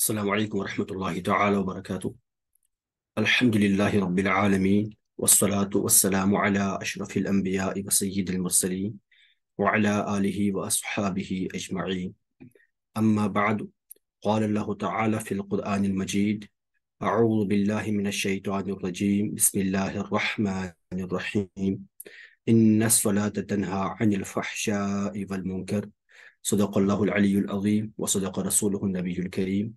السلام عليكم ورحمة الله تعالى وبركاته. الحمد لله رب العالمين، والصلاة والسلام على أشرف الأنبياء وسيد المرسلين وعلى آله وأصحابه أجمعين. أما بعد، قال الله تعالى في القرآن المجيد: أعوذ بالله من الشيطان الرجيم، بسم الله الرحمن الرحيم. إن الصلاة تنهى عن الفحشاء والمنكر، صدق الله العلي العظيم وصدق رسوله النبي الكريم.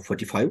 45।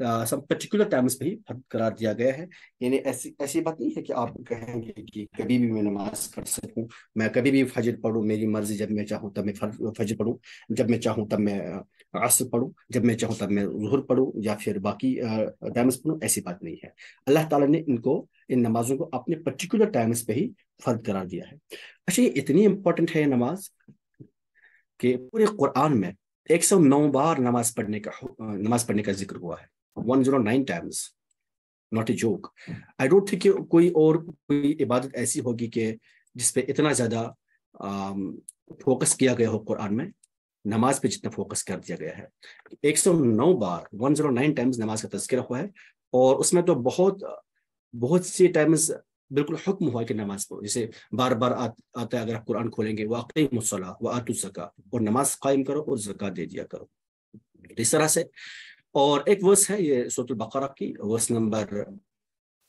سب پرٹیکولر ٹائمس پہ ہی فرض قرار دیا گیا ہے. یعنی ایسی بات نہیں ہے کہ آپ کہیں گے کہ کبھی بھی میں نماز پڑھ سکوں, میں کبھی بھی فجر پڑھوں, میری مرضی, جب میں چاہوں تب میں فجر پڑھوں, جب میں چاہوں تب میں عصر پڑھوں, جب میں چاہوں تب میں ظہر پڑھوں, یا پھر باقی ٹائمس پڑھوں. ایسی بات نہیں ہے. اللہ تعالیٰ نے ان نمازوں کو اپنے پرٹیکولر ٹائمس پہ ہی فرض قرار دیا ہے. اچھا, یہ اتنی امپورٹنٹ ہے یہ نماز کہ پورے قرآن میں 109 بار نماز پڑھنے کا ذکر ہوا ہے. 109 Times, not a joke. I don't think کہ کوئی عبادت ایسی ہوگی کہ جس پہ اتنا زیادہ فوکس کیا گیا ہو قرآن میں, نماز پہ جتنا فوکس کر دیا گیا ہے. 109 بار 109 ٹائمز نماز کا تذکرہ ہوا ہے, اور اس میں تو بہت سی ٹائمز بالکل حکم ہوا کہ نماز پڑھو. جیسے بار بار آتا ہے, اگر آپ قرآن کھولیں گے, وَأَقِیمُوا الصَّلَاةَ وَآتُوا الزَّکَاۃَ, اور نماز قائم کرو اور زکات دے دیا کرو. اس طرح سے. اور ایک ورس ہے یہ سورۃ البقرہ کی, ورس نمبر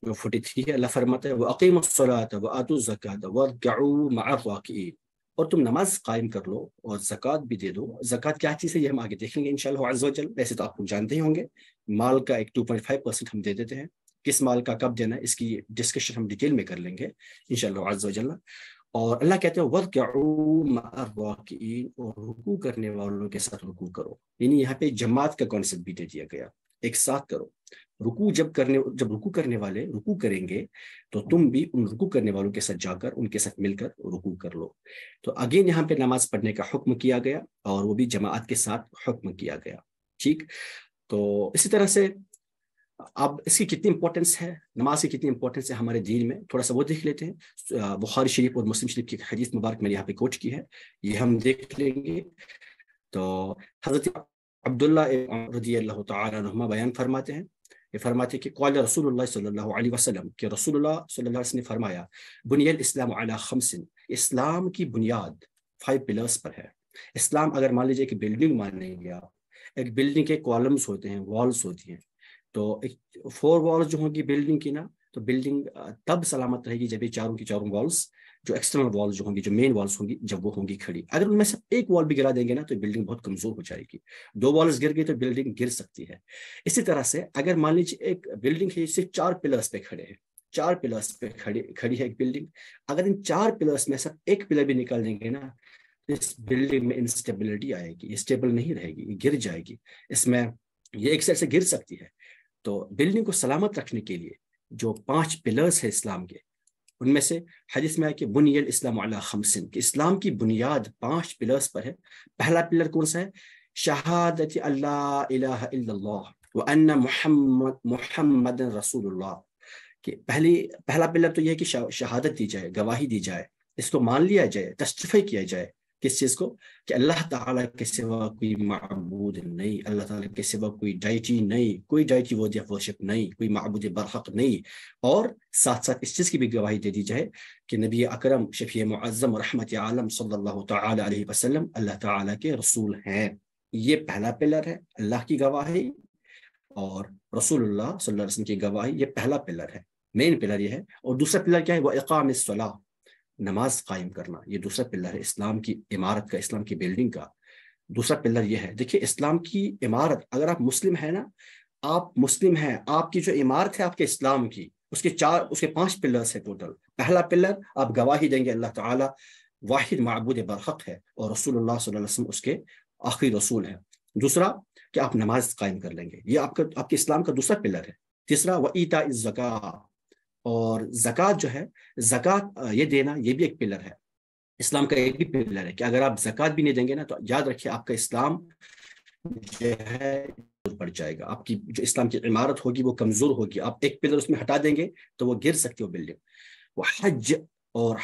43 ہے. اللہ فرماتا ہے وَأَقِیمُوا الصَّلَاةَ وَآتُوا الزَّکَاةَ وَارْكَعُوا مَعَ الرَّاکِعِینَ, اور تم نماز قائم کر لو اور زکات بھی دے دو. زکات کیا چیز ہے یہ ہم آگے دیکھیں گے انشاءاللہ عز و جل. ویسے تو آپ جانتے ہی ہوں گے, مال کا ایک 2.5% ہم دے دیتے ہیں. کس مال کا کب دینا ہے اس کی ڈسکشن ہم ڈیٹیل میں کر لیں گے انشاءاللہ عز و جل. اور اللہ کہتے ہیں وَارْكَعُوا مَعَ الرَّاکِعِینَ, اور رکوع کرنے والوں کے ساتھ رکوع کرو. یعنی یہاں پہ جماعت کا کانسیپٹ بھی دے دیا گیا, ایک ساتھ کرو. جب رکوع کرنے والے رکوع کریں گے تو تم بھی ان رکوع کرنے والوں کے ساتھ جا کر ان کے ساتھ مل کر رکوع کر لو. تو اگین یہاں پہ نماز پڑھنے کا حکم کیا گیا, اور وہ بھی جماعت کے ساتھ حکم کیا گیا. ٹھیک, تو اسی طرح سے اب اس کی کتنی امپورٹنس ہے, نماز کی کتنی امپورٹنس ہے ہمارے دین میں, تھوڑا سا وہ دیکھ لیتے ہیں. بخاری شریف اور مسلم شریف کی حدیث مبارک میں نے یہاں پہ کوٹ کی ہے, یہ ہم دیکھ لیں گے. تو حضرت عبداللہ رضی اللہ تعالی عنہما بیان فرماتے ہیں, یہ فرماتے ہیں کہ قال رسول اللہ صلی اللہ علیہ وسلم, کہ رسول اللہ صلی اللہ علیہ وسلم نے فرمایا بنی الاسلام علی خمس, اسلام کی بنیاد 5 پلرز پر ہے. اسلام اگر مان لیجیے کہ بلڈنگ مان لیں گے آپ, ایک بلڈنگ کے کالمز ہوتے ہیں, والز ہوتی ہیں. تو 4 والز جو ہوں گی بلڈنگ کی نا, تو بلڈنگ تب سلامت رہے گی جب یہ چاروں کی چاروں والز, جو ایکسٹرنل والز جو ہوں گی, جو مین والز ہوں گی, جب وہ ہوں گی کھڑی. اگر ان میں سے ایک وال بھی گرا دیں گے نا تو بلڈنگ بہت کمزور ہو جائے گی. 2 والز گر گئی تو بلڈنگ گر سکتی ہے. اسی طرح سے اگر مان لیجیے ایک بلڈنگ ہے صرف 4 پلرز پہ کھڑے ہیں, 4 پلرز پہ کھڑی ہے ایک بلڈنگ, اگر ان 4 پلرز میں سے ایک پلر بھی نکال دیں گے نا, اس بلڈنگ میں انسٹیبلٹی آئے گی, یہ اسٹیبل نہیں رہے گی, یہ گر جائے گی. اس میں یہ ایک سائڈ سے گر سکتی ہے. تو بلڈنگ کو سلامت رکھنے کے لیے جو 5 پلرز ہیں اسلام کے, ان میں سے حدیث میں ہے کہ بنی الاسلام علی خمس, کہ اسلام کی بنیاد 5 پلرز پر ہے. پہلا پلر کون سا ہے؟ شہادت اللہ الہ الا اللہ وان محمد رسول اللہ. کہ پہلا پلر تو یہ ہے کہ شہادت دی جائے, گواہی دی جائے, اس کو مان لیا جائے, ٹیسٹیفائی کیا جائے. کس چیز کو؟ کہ اللہ تعالیٰ کے سوا کوئی معبود نہیں, اللہ تعالیٰ کے سوا کوئی ڈائٹی نہیں, کوئی ڈائٹی ورتھی آف ورشپ نہیں, کوئی معبود برحق نہیں. اور ساتھ ساتھ اس چیز کی بھی گواہی دے دی جائے کہ نبی اکرم شفیع معظم رحمت عالم صلی اللہ تعالی علیہ وسلم اللہ تعالیٰ کے رسول ہیں. یہ پہلا پلر ہے, اللہ کی گواہی اور رسول اللہ صلی اللہ علیہ وسلم کی گواہی. یہ پہلا پلر ہے, مین پلر یہ ہے. اور دوسرا پلر کیا ہے؟ وہ اقام الصلاۃ, نماز قائم کرنا. یہ دوسرا پلر ہے اسلام کی عمارت کا, اسلام کی بلڈنگ کا. دوسرا پلر یہ ہے, دیکھیے اسلام کی عمارت, اگر آپ مسلم ہیں نا, آپ مسلم ہیں, آپ کی جو عمارت ہے آپ کے اسلام کی, اس کے 5 پلرز ہیں ٹوٹل. پہلا پلر آپ گواہی دیں گے اللہ تعالیٰ واحد معبود برحق ہے, اور رسول اللہ صلی اللہ علیہ وسلم اس کے آخری رسول ہیں. دوسرا کہ آپ نماز قائم کر لیں گے, یہ آپ کے اسلام کا دوسرا پلر ہے. تیسرا وَإِيتَاءِ الزَّکَاۃ, اور زکوٰۃ جو ہے, زکوٰۃ یہ دینا, یہ بھی ایک پلر ہے اسلام کا. ایک بھی پلر ہے کہ اگر آپ زکوٰۃ بھی نہیں دیں گے نا, تو یاد رکھیے آپ کا اسلام جو ہے پڑ جائے گا. آپ کی جو اسلام کی عمارت ہوگی وہ کمزور ہوگی. آپ ایک پلر اس میں ہٹا دیں گے تو وہ گر سکتی ہو بلڈنگ. وہ حج اور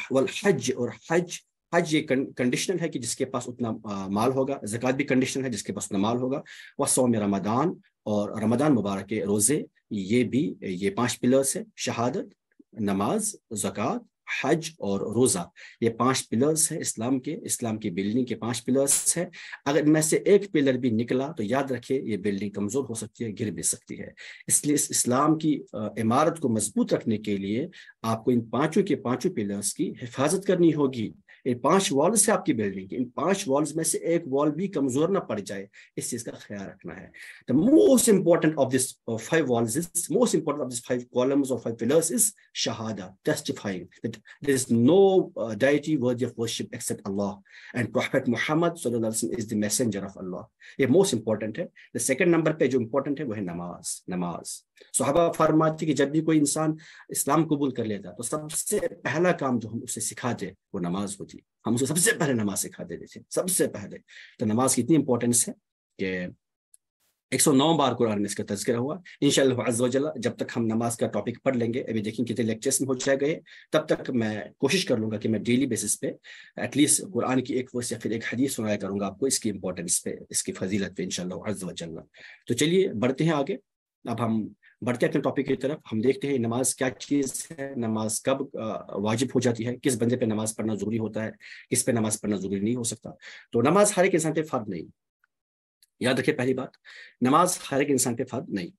حج یہ کنڈیشنل ہے کہ جس کے پاس اتنا مال ہوگا. زکوٰۃ بھی کنڈیشنل ہے, جس کے پاس اتنا مال ہوگا. وہ صوم رمضان, اور رمضان مبارک کے روزے, یہ 5 پلرز ہے. شہادت, نماز, زکوٰۃ, حج اور روزہ, یہ 5 پلرز ہیں اسلام کے. اسلام کی بلڈنگ کے 5 پلرز ہیں. اگر ان میں سے ایک پلر بھی نکلا تو یاد رکھیں یہ بلڈنگ کمزور ہو سکتی ہے, گر بھی سکتی ہے. اس لیے اس اسلام کی عمارت کو مضبوط رکھنے کے لیے آپ کو ان 5 کے 5 پلرز کی حفاظت کرنی ہوگی. ان 5 والز سے آپ کی بلڈنگ کی، ان 5 والز میں سے ایک وال بھی کمزور نہ پڑ جائے، اس چیز کا خیال رکھنا ہے. The most important of this 5 walls is, most important of these 5 columns or 5 pillars is shahada, testifying that there is no deity worthy of worship except Allah, and Prophet Muhammad sallallahu alaihi wasallam is the messenger of Allah. یہ most important ہے. The second number پہ جو important ہے وہ ہے نماز. صحابہ فرماتے کہ جب بھی کوئی انسان اسلام قبول کر لیتا تو سب سے پہلا کام جو ہم اسے سکھاتے وہ نماز ہوتی. ہم اسے سب سے پہلے نماز سکھاتے تھے، سب سے پہلے. تو نماز کی اتنی امپورٹنس ہے کہ 109 بار قرآن میں اس کا تذکرہ ہوا. انشاءاللہ عز و جل جب تک ہم نماز کا ٹاپک پڑھ لیں گے، ابھی دیکھیں کتنے لیکچرز میں ہو جائے گئے، تب تک میں کوشش کر لوں گا کہ میں ڈیلی بیسس پہ ایٹ لیسٹ قرآن کی ایک ورس یا پھر ایک حدیث سنایا کروں گا آپ کو، اس کی امپورٹنس پہ، اس کی فضیلت پہ انشاءاللہ عز و جل. تو چلیے بڑھتے ہیں آگے. اب ہم بڑھتے ہیں اپنے ٹاپک کی طرف. ہم دیکھتے ہیں نماز کیا چیز ہے، نماز کب واجب ہو جاتی ہے، کس بندے پہ نماز پڑھنا ضروری ہوتا ہے، کس پہ نماز پڑھنا ضروری نہیں ہو سکتا. تو نماز ہر ایک انسان پہ فرض نہیں. یاد رکھیں پہلی بات، نماز ہر ایک انسان پہ فرض نہیں.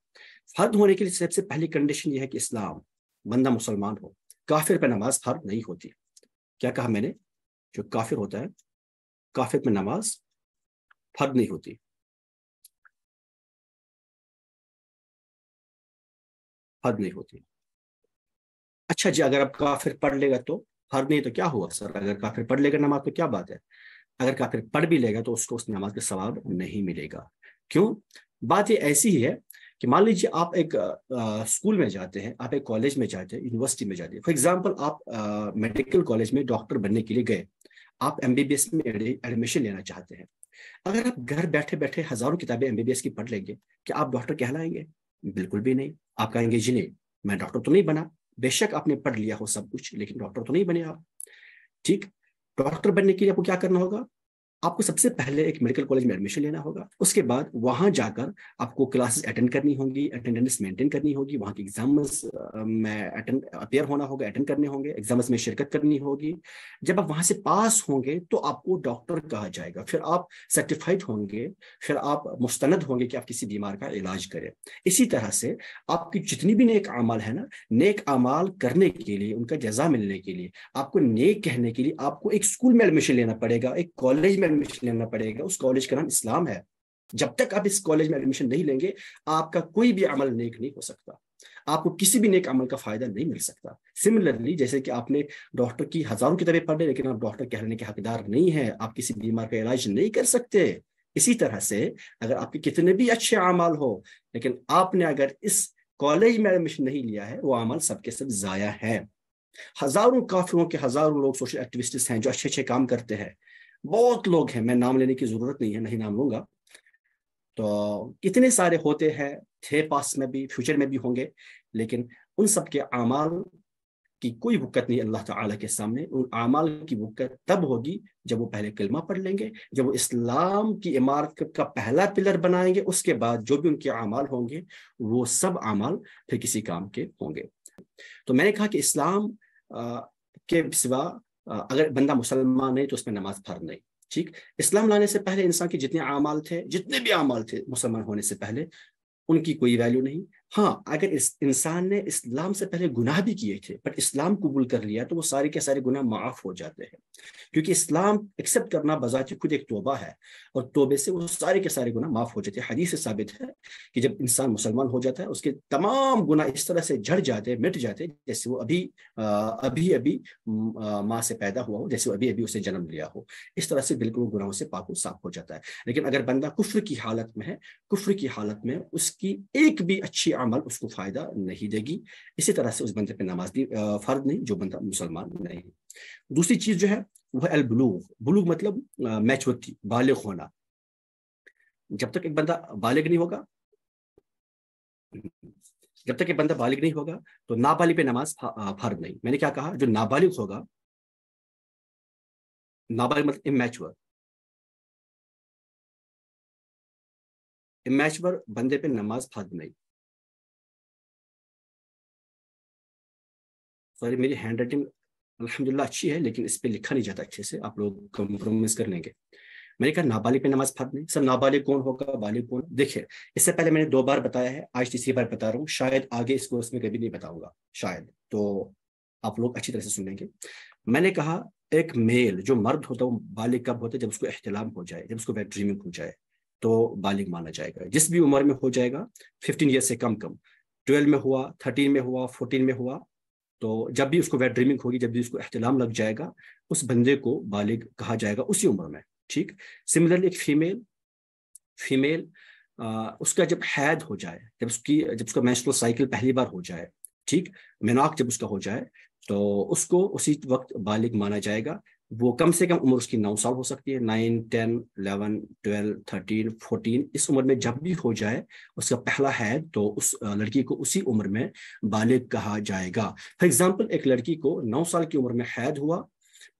فرض ہونے کے لیے سب سے پہلی کنڈیشن یہ ہے کہ اسلام، بندہ مسلمان ہو. کافر پہ نماز فرض نہیں ہوتی. کیا کہا میں نے؟ جو کافر ہوتا ہے کافر پہ نماز فرض نہیں ہوتی. فرض نہیں ہوتی. اچھا جی، اگر اب کافر پڑھ لے گا تو فرض نہیں تو کیا ہوا سر؟ اگر کافر پڑھ لے گا نماز تو کیا بات ہے؟ اگر کافر پڑھ بھی لے گا تو اس کو اس نماز کا ثواب نہیں ملے گا. کیوں؟ بات یہ ایسی ہی ہے کہ مان لیجیے آپ ایک اسکول میں جاتے ہیں، آپ ایک کالج میں جاتے ہیں، یونیورسٹی میں جاتے ہیں. فار ایگزامپل آپ میڈیکل کالج میں ڈاکٹر بننے کے لیے گئے، آپ MBBS میں ایڈمیشن لینا چاہتے ہیں. اگر آپ گھر بیٹھے بیٹھے ہزاروں کتابیں MBBS کی پڑھ لیں گے، کیا آپ ڈاکٹر کہلائیں گے؟ بالکل بھی نہیں. آپ کہیں گے جی نہیں، میں ڈاکٹر تو نہیں بنا. بے شک آپ نے پڑھ لیا ہو سب کچھ، لیکن ڈاکٹر تو نہیں بنے آپ. ٹھیک. ڈاکٹر بننے کے لیے آپ کو کیا کرنا ہوگا؟ آپ کو سب سے پہلے ایک میڈیکل کالج میں ایڈمیشن لینا ہوگا. اس کے بعد وہاں جا کر آپ کو کلاسز اٹینڈ کرنی ہوں گی، اٹینڈنس مینٹین کرنی ہوگی، وہاں کے ایگزامز میں اپیئر ہونا ہوگا، اٹینڈ کرنے ہوں گے، ایگزامز میں شرکت کرنی ہوگی. جب آپ وہاں سے پاس ہوں گے تو آپ کو ڈاکٹر کہا جائے گا. پھر آپ سرٹیفائڈ ہوں گے، پھر آپ مستند ہوں گے کہ آپ کسی بیمار کا علاج کریں. اسی طرح سے آپ کی جتنی بھی نیک اعمال ہے نا، نیک اعمال کرنے کے لیے، ان کا جزا ملنے کے لیے، آپ کو نیک کہنے کے لیے آپ کو ایک اسکول میں ایڈمیشن لینا پڑے گا، ایک کالج میں ایڈمیشن لینا پڑے گا. اس کالج کا نام اسلام ہے. جب تک آپ اس کالج میں ایڈمیشن نہیں لیں گے، آپ کا کوئی بھی عمل نیک نہیں ہو سکتا، آپ کو کسی بھی نیک عمل کا فائدہ نہیں مل سکتا. سملرلی جیسے کہ آپ نے ڈاکٹر کی ہزاروں کتابیں پڑھ لی، لیکن آپ ڈاکٹر کہلانے کے حقدار نہیں ہیں، آپ کسی بیمار کا علاج نہیں کر سکتے. اسی طرح سے اگر آپ کے کتنے بھی اچھے اعمال ہو، لیکن آپ نے اگر اس کالج میں ایڈمیشن نہیں لیا ہے، وہ عمل سب کے سب ضائع ہے. ہزاروں کافروں کے ہزاروں لوگ سوشل ایکٹیوسٹس ہیں جو اچھے اچھے کام کرتے ہیں، بہت لوگ ہیں، میں نام لینے کی ضرورت نہیں ہے، نہیں نام لوں گا. تو کتنے سارے ہوتے ہیں، تھے پاس میں بھی، فیوچر میں بھی ہوں گے، لیکن ان سب کے اعمال کی کوئی وقت نہیں اللہ تعالیٰ کے سامنے. ان اعمال کی وقت تب ہوگی جب وہ پہلے کلمہ پڑھ لیں گے، جب وہ اسلام کی عمارت کا پہلا پلر بنائیں گے. اس کے بعد جو بھی ان کے اعمال ہوں گے وہ سب اعمال پھر کسی کام کے ہوں گے. تو میں نے کہا کہ اسلام کے سوا اگر بندہ مسلمان نہیں تو اس میں نماز فرض نہیں. ٹھیک. اسلام لانے سے پہلے انسان کے جتنے اعمال تھے، جتنے بھی اعمال تھے مسلمان ہونے سے پہلے، ان کی کوئی ویلیو نہیں. ہاں، اگر اس انسان نے اسلام سے پہلے گناہ بھی کیے تھے بٹ اسلام قبول کر لیا تو وہ سارے کے سارے گناہ معاف ہو جاتے ہیں، کیونکہ اسلام ایکسیپٹ کرنا بذات خود ایک توبہ ہے، اور توبے سے وہ سارے کے سارے گناہ معاف ہو جاتے ہیں. حدیث سے ثابت ہے کہ جب انسان مسلمان ہو جاتا ہے اس کے تمام گناہ اس طرح سے جھڑ جاتے ہیں، مٹ جاتے ہیں، جیسے وہ ابھی ماں سے پیدا ہوا ہو، جیسے وہ ابھی اسے جنم لیا ہو. اس طرح سے بالکل وہ گناہوں سے پاک و صاف ہو جاتا ہے. لیکن اگر بندہ کفر کی حالت میں ہے، کفر کی حالت میں اس کی ایک بھی اچھی عمل اس کو فائدہ نہیں دے گی. اسی طرح سے اس بندے پہ نماز بھی فرض نہیں جو بندہ مسلمان نہیں. دوسری چیز جو ہے وہ ہے البلوغ. بلوغ مطلب میچورٹی، بالغ ہونا. جب تک ایک بندہ بالغ نہیں ہوگا، جب تک ایک بندہ بالغ نہیں ہوگا تو نابالغ پہ نماز فرض نہیں. میں نے کیا کہا؟ جو نابالغ ہوگا، نابالغ مطلب امیچور، امیچور بندے پہ نماز فرض نہیں. سوری، میری ہینڈ رائٹنگ الحمدللہ اچھی ہے لیکن اس پہ لکھا نہیں جاتا اچھے سے، آپ لوگ کمپرومائز کر لیں گے. میں نے کہا نابالغ پہ نماز فرض نہیں. سر نابالغ کون ہوگا، بالغ کون؟ دیکھیے، اس سے پہلے میں نے 2 بار بتایا ہے، آج تیسری بار بتا رہا ہوں، شاید آگے اس کورس میں کبھی نہیں بتاؤں گا، شاید. تو آپ لوگ اچھی طرح سے سنیں گے. میں نے کہا ایک میل جو مرد ہوتا ہے وہ بالغ کب ہوتا ہے؟ جب اس کو احتلام ہو جائے، جب اس کو ویٹ ڈریمنگ ہو جائے تو بالغ مانا جائے گا. جس بھی عمر میں ہو جائے گا، 15 ایئر سے کم 12 میں ہوا، 13 میں ہوا، 14 میں ہوا، تو جب بھی اس کو ویٹ ڈریمنگ ہوگی، جب بھی اس کو احتلام لگ جائے گا، اس بندے کو بالغ کہا جائے گا اسی عمر میں. ٹھیک. سملرلی ایک فیمیل اس کا جب حید ہو جائے، جب اس کا مینسٹرل سائیکل پہلی بار ہو جائے، ٹھیک، میناک جب اس کا ہو جائے، تو اس کو اسی وقت بالغ مانا جائے گا. وہ کم سے کم عمر اس کی 9 سال ہو سکتی ہے، 9، 10، 11، 12، 13، 14، اس عمر میں جب بھی ہو جائے اس کا پہلا حید، تو اس لڑکی کو اسی عمر میں بالغ کہا جائے گا. فار ایگزامپل ایک لڑکی کو 9 سال کی عمر میں حید ہوا،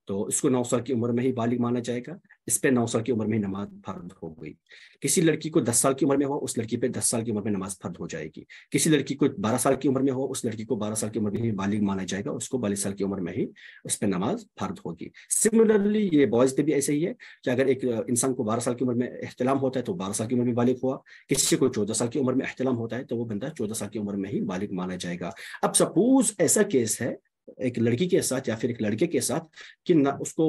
تو اس کو 9 سال کی عمر میں ہی بالغ مانا جائے گا. اس پہ 9 سال کی عمر میں ہی نماز فرض ہو گئی. کسی لڑکی کو 10 سال کی عمر میں ہو، اس لڑکی پہ 10 سال کی عمر میں نماز فرض ہو جائے گی. کسی لڑکی کو 12 سال کی عمر میں ہو، اس لڑکی کو 12 سال کی عمر میں ہی بالغ مانا جائے گا، اس کو 42 سال کی عمر میں ہی اس پہ نماز فرض ہوگی. سملرلی یہ بوائز پہ بھی ایسے ہی ہے کہ اگر ایک انسان کو 12 سال کی عمر میں احتلام ہوتا ہے تو 12 سال کی عمر میں بالغ ہوا. کسی کو 14 سال کی عمر میں احتلام ہوتا ہے تو وہ بندہ 14 سال کی عمر میں ہی بالغ مانا جائے گا. اب سپوز ایسا کیس ہے ایک لڑکی کے ساتھ یا پھر ایک لڑکے کے ساتھ کہ نہ اس کو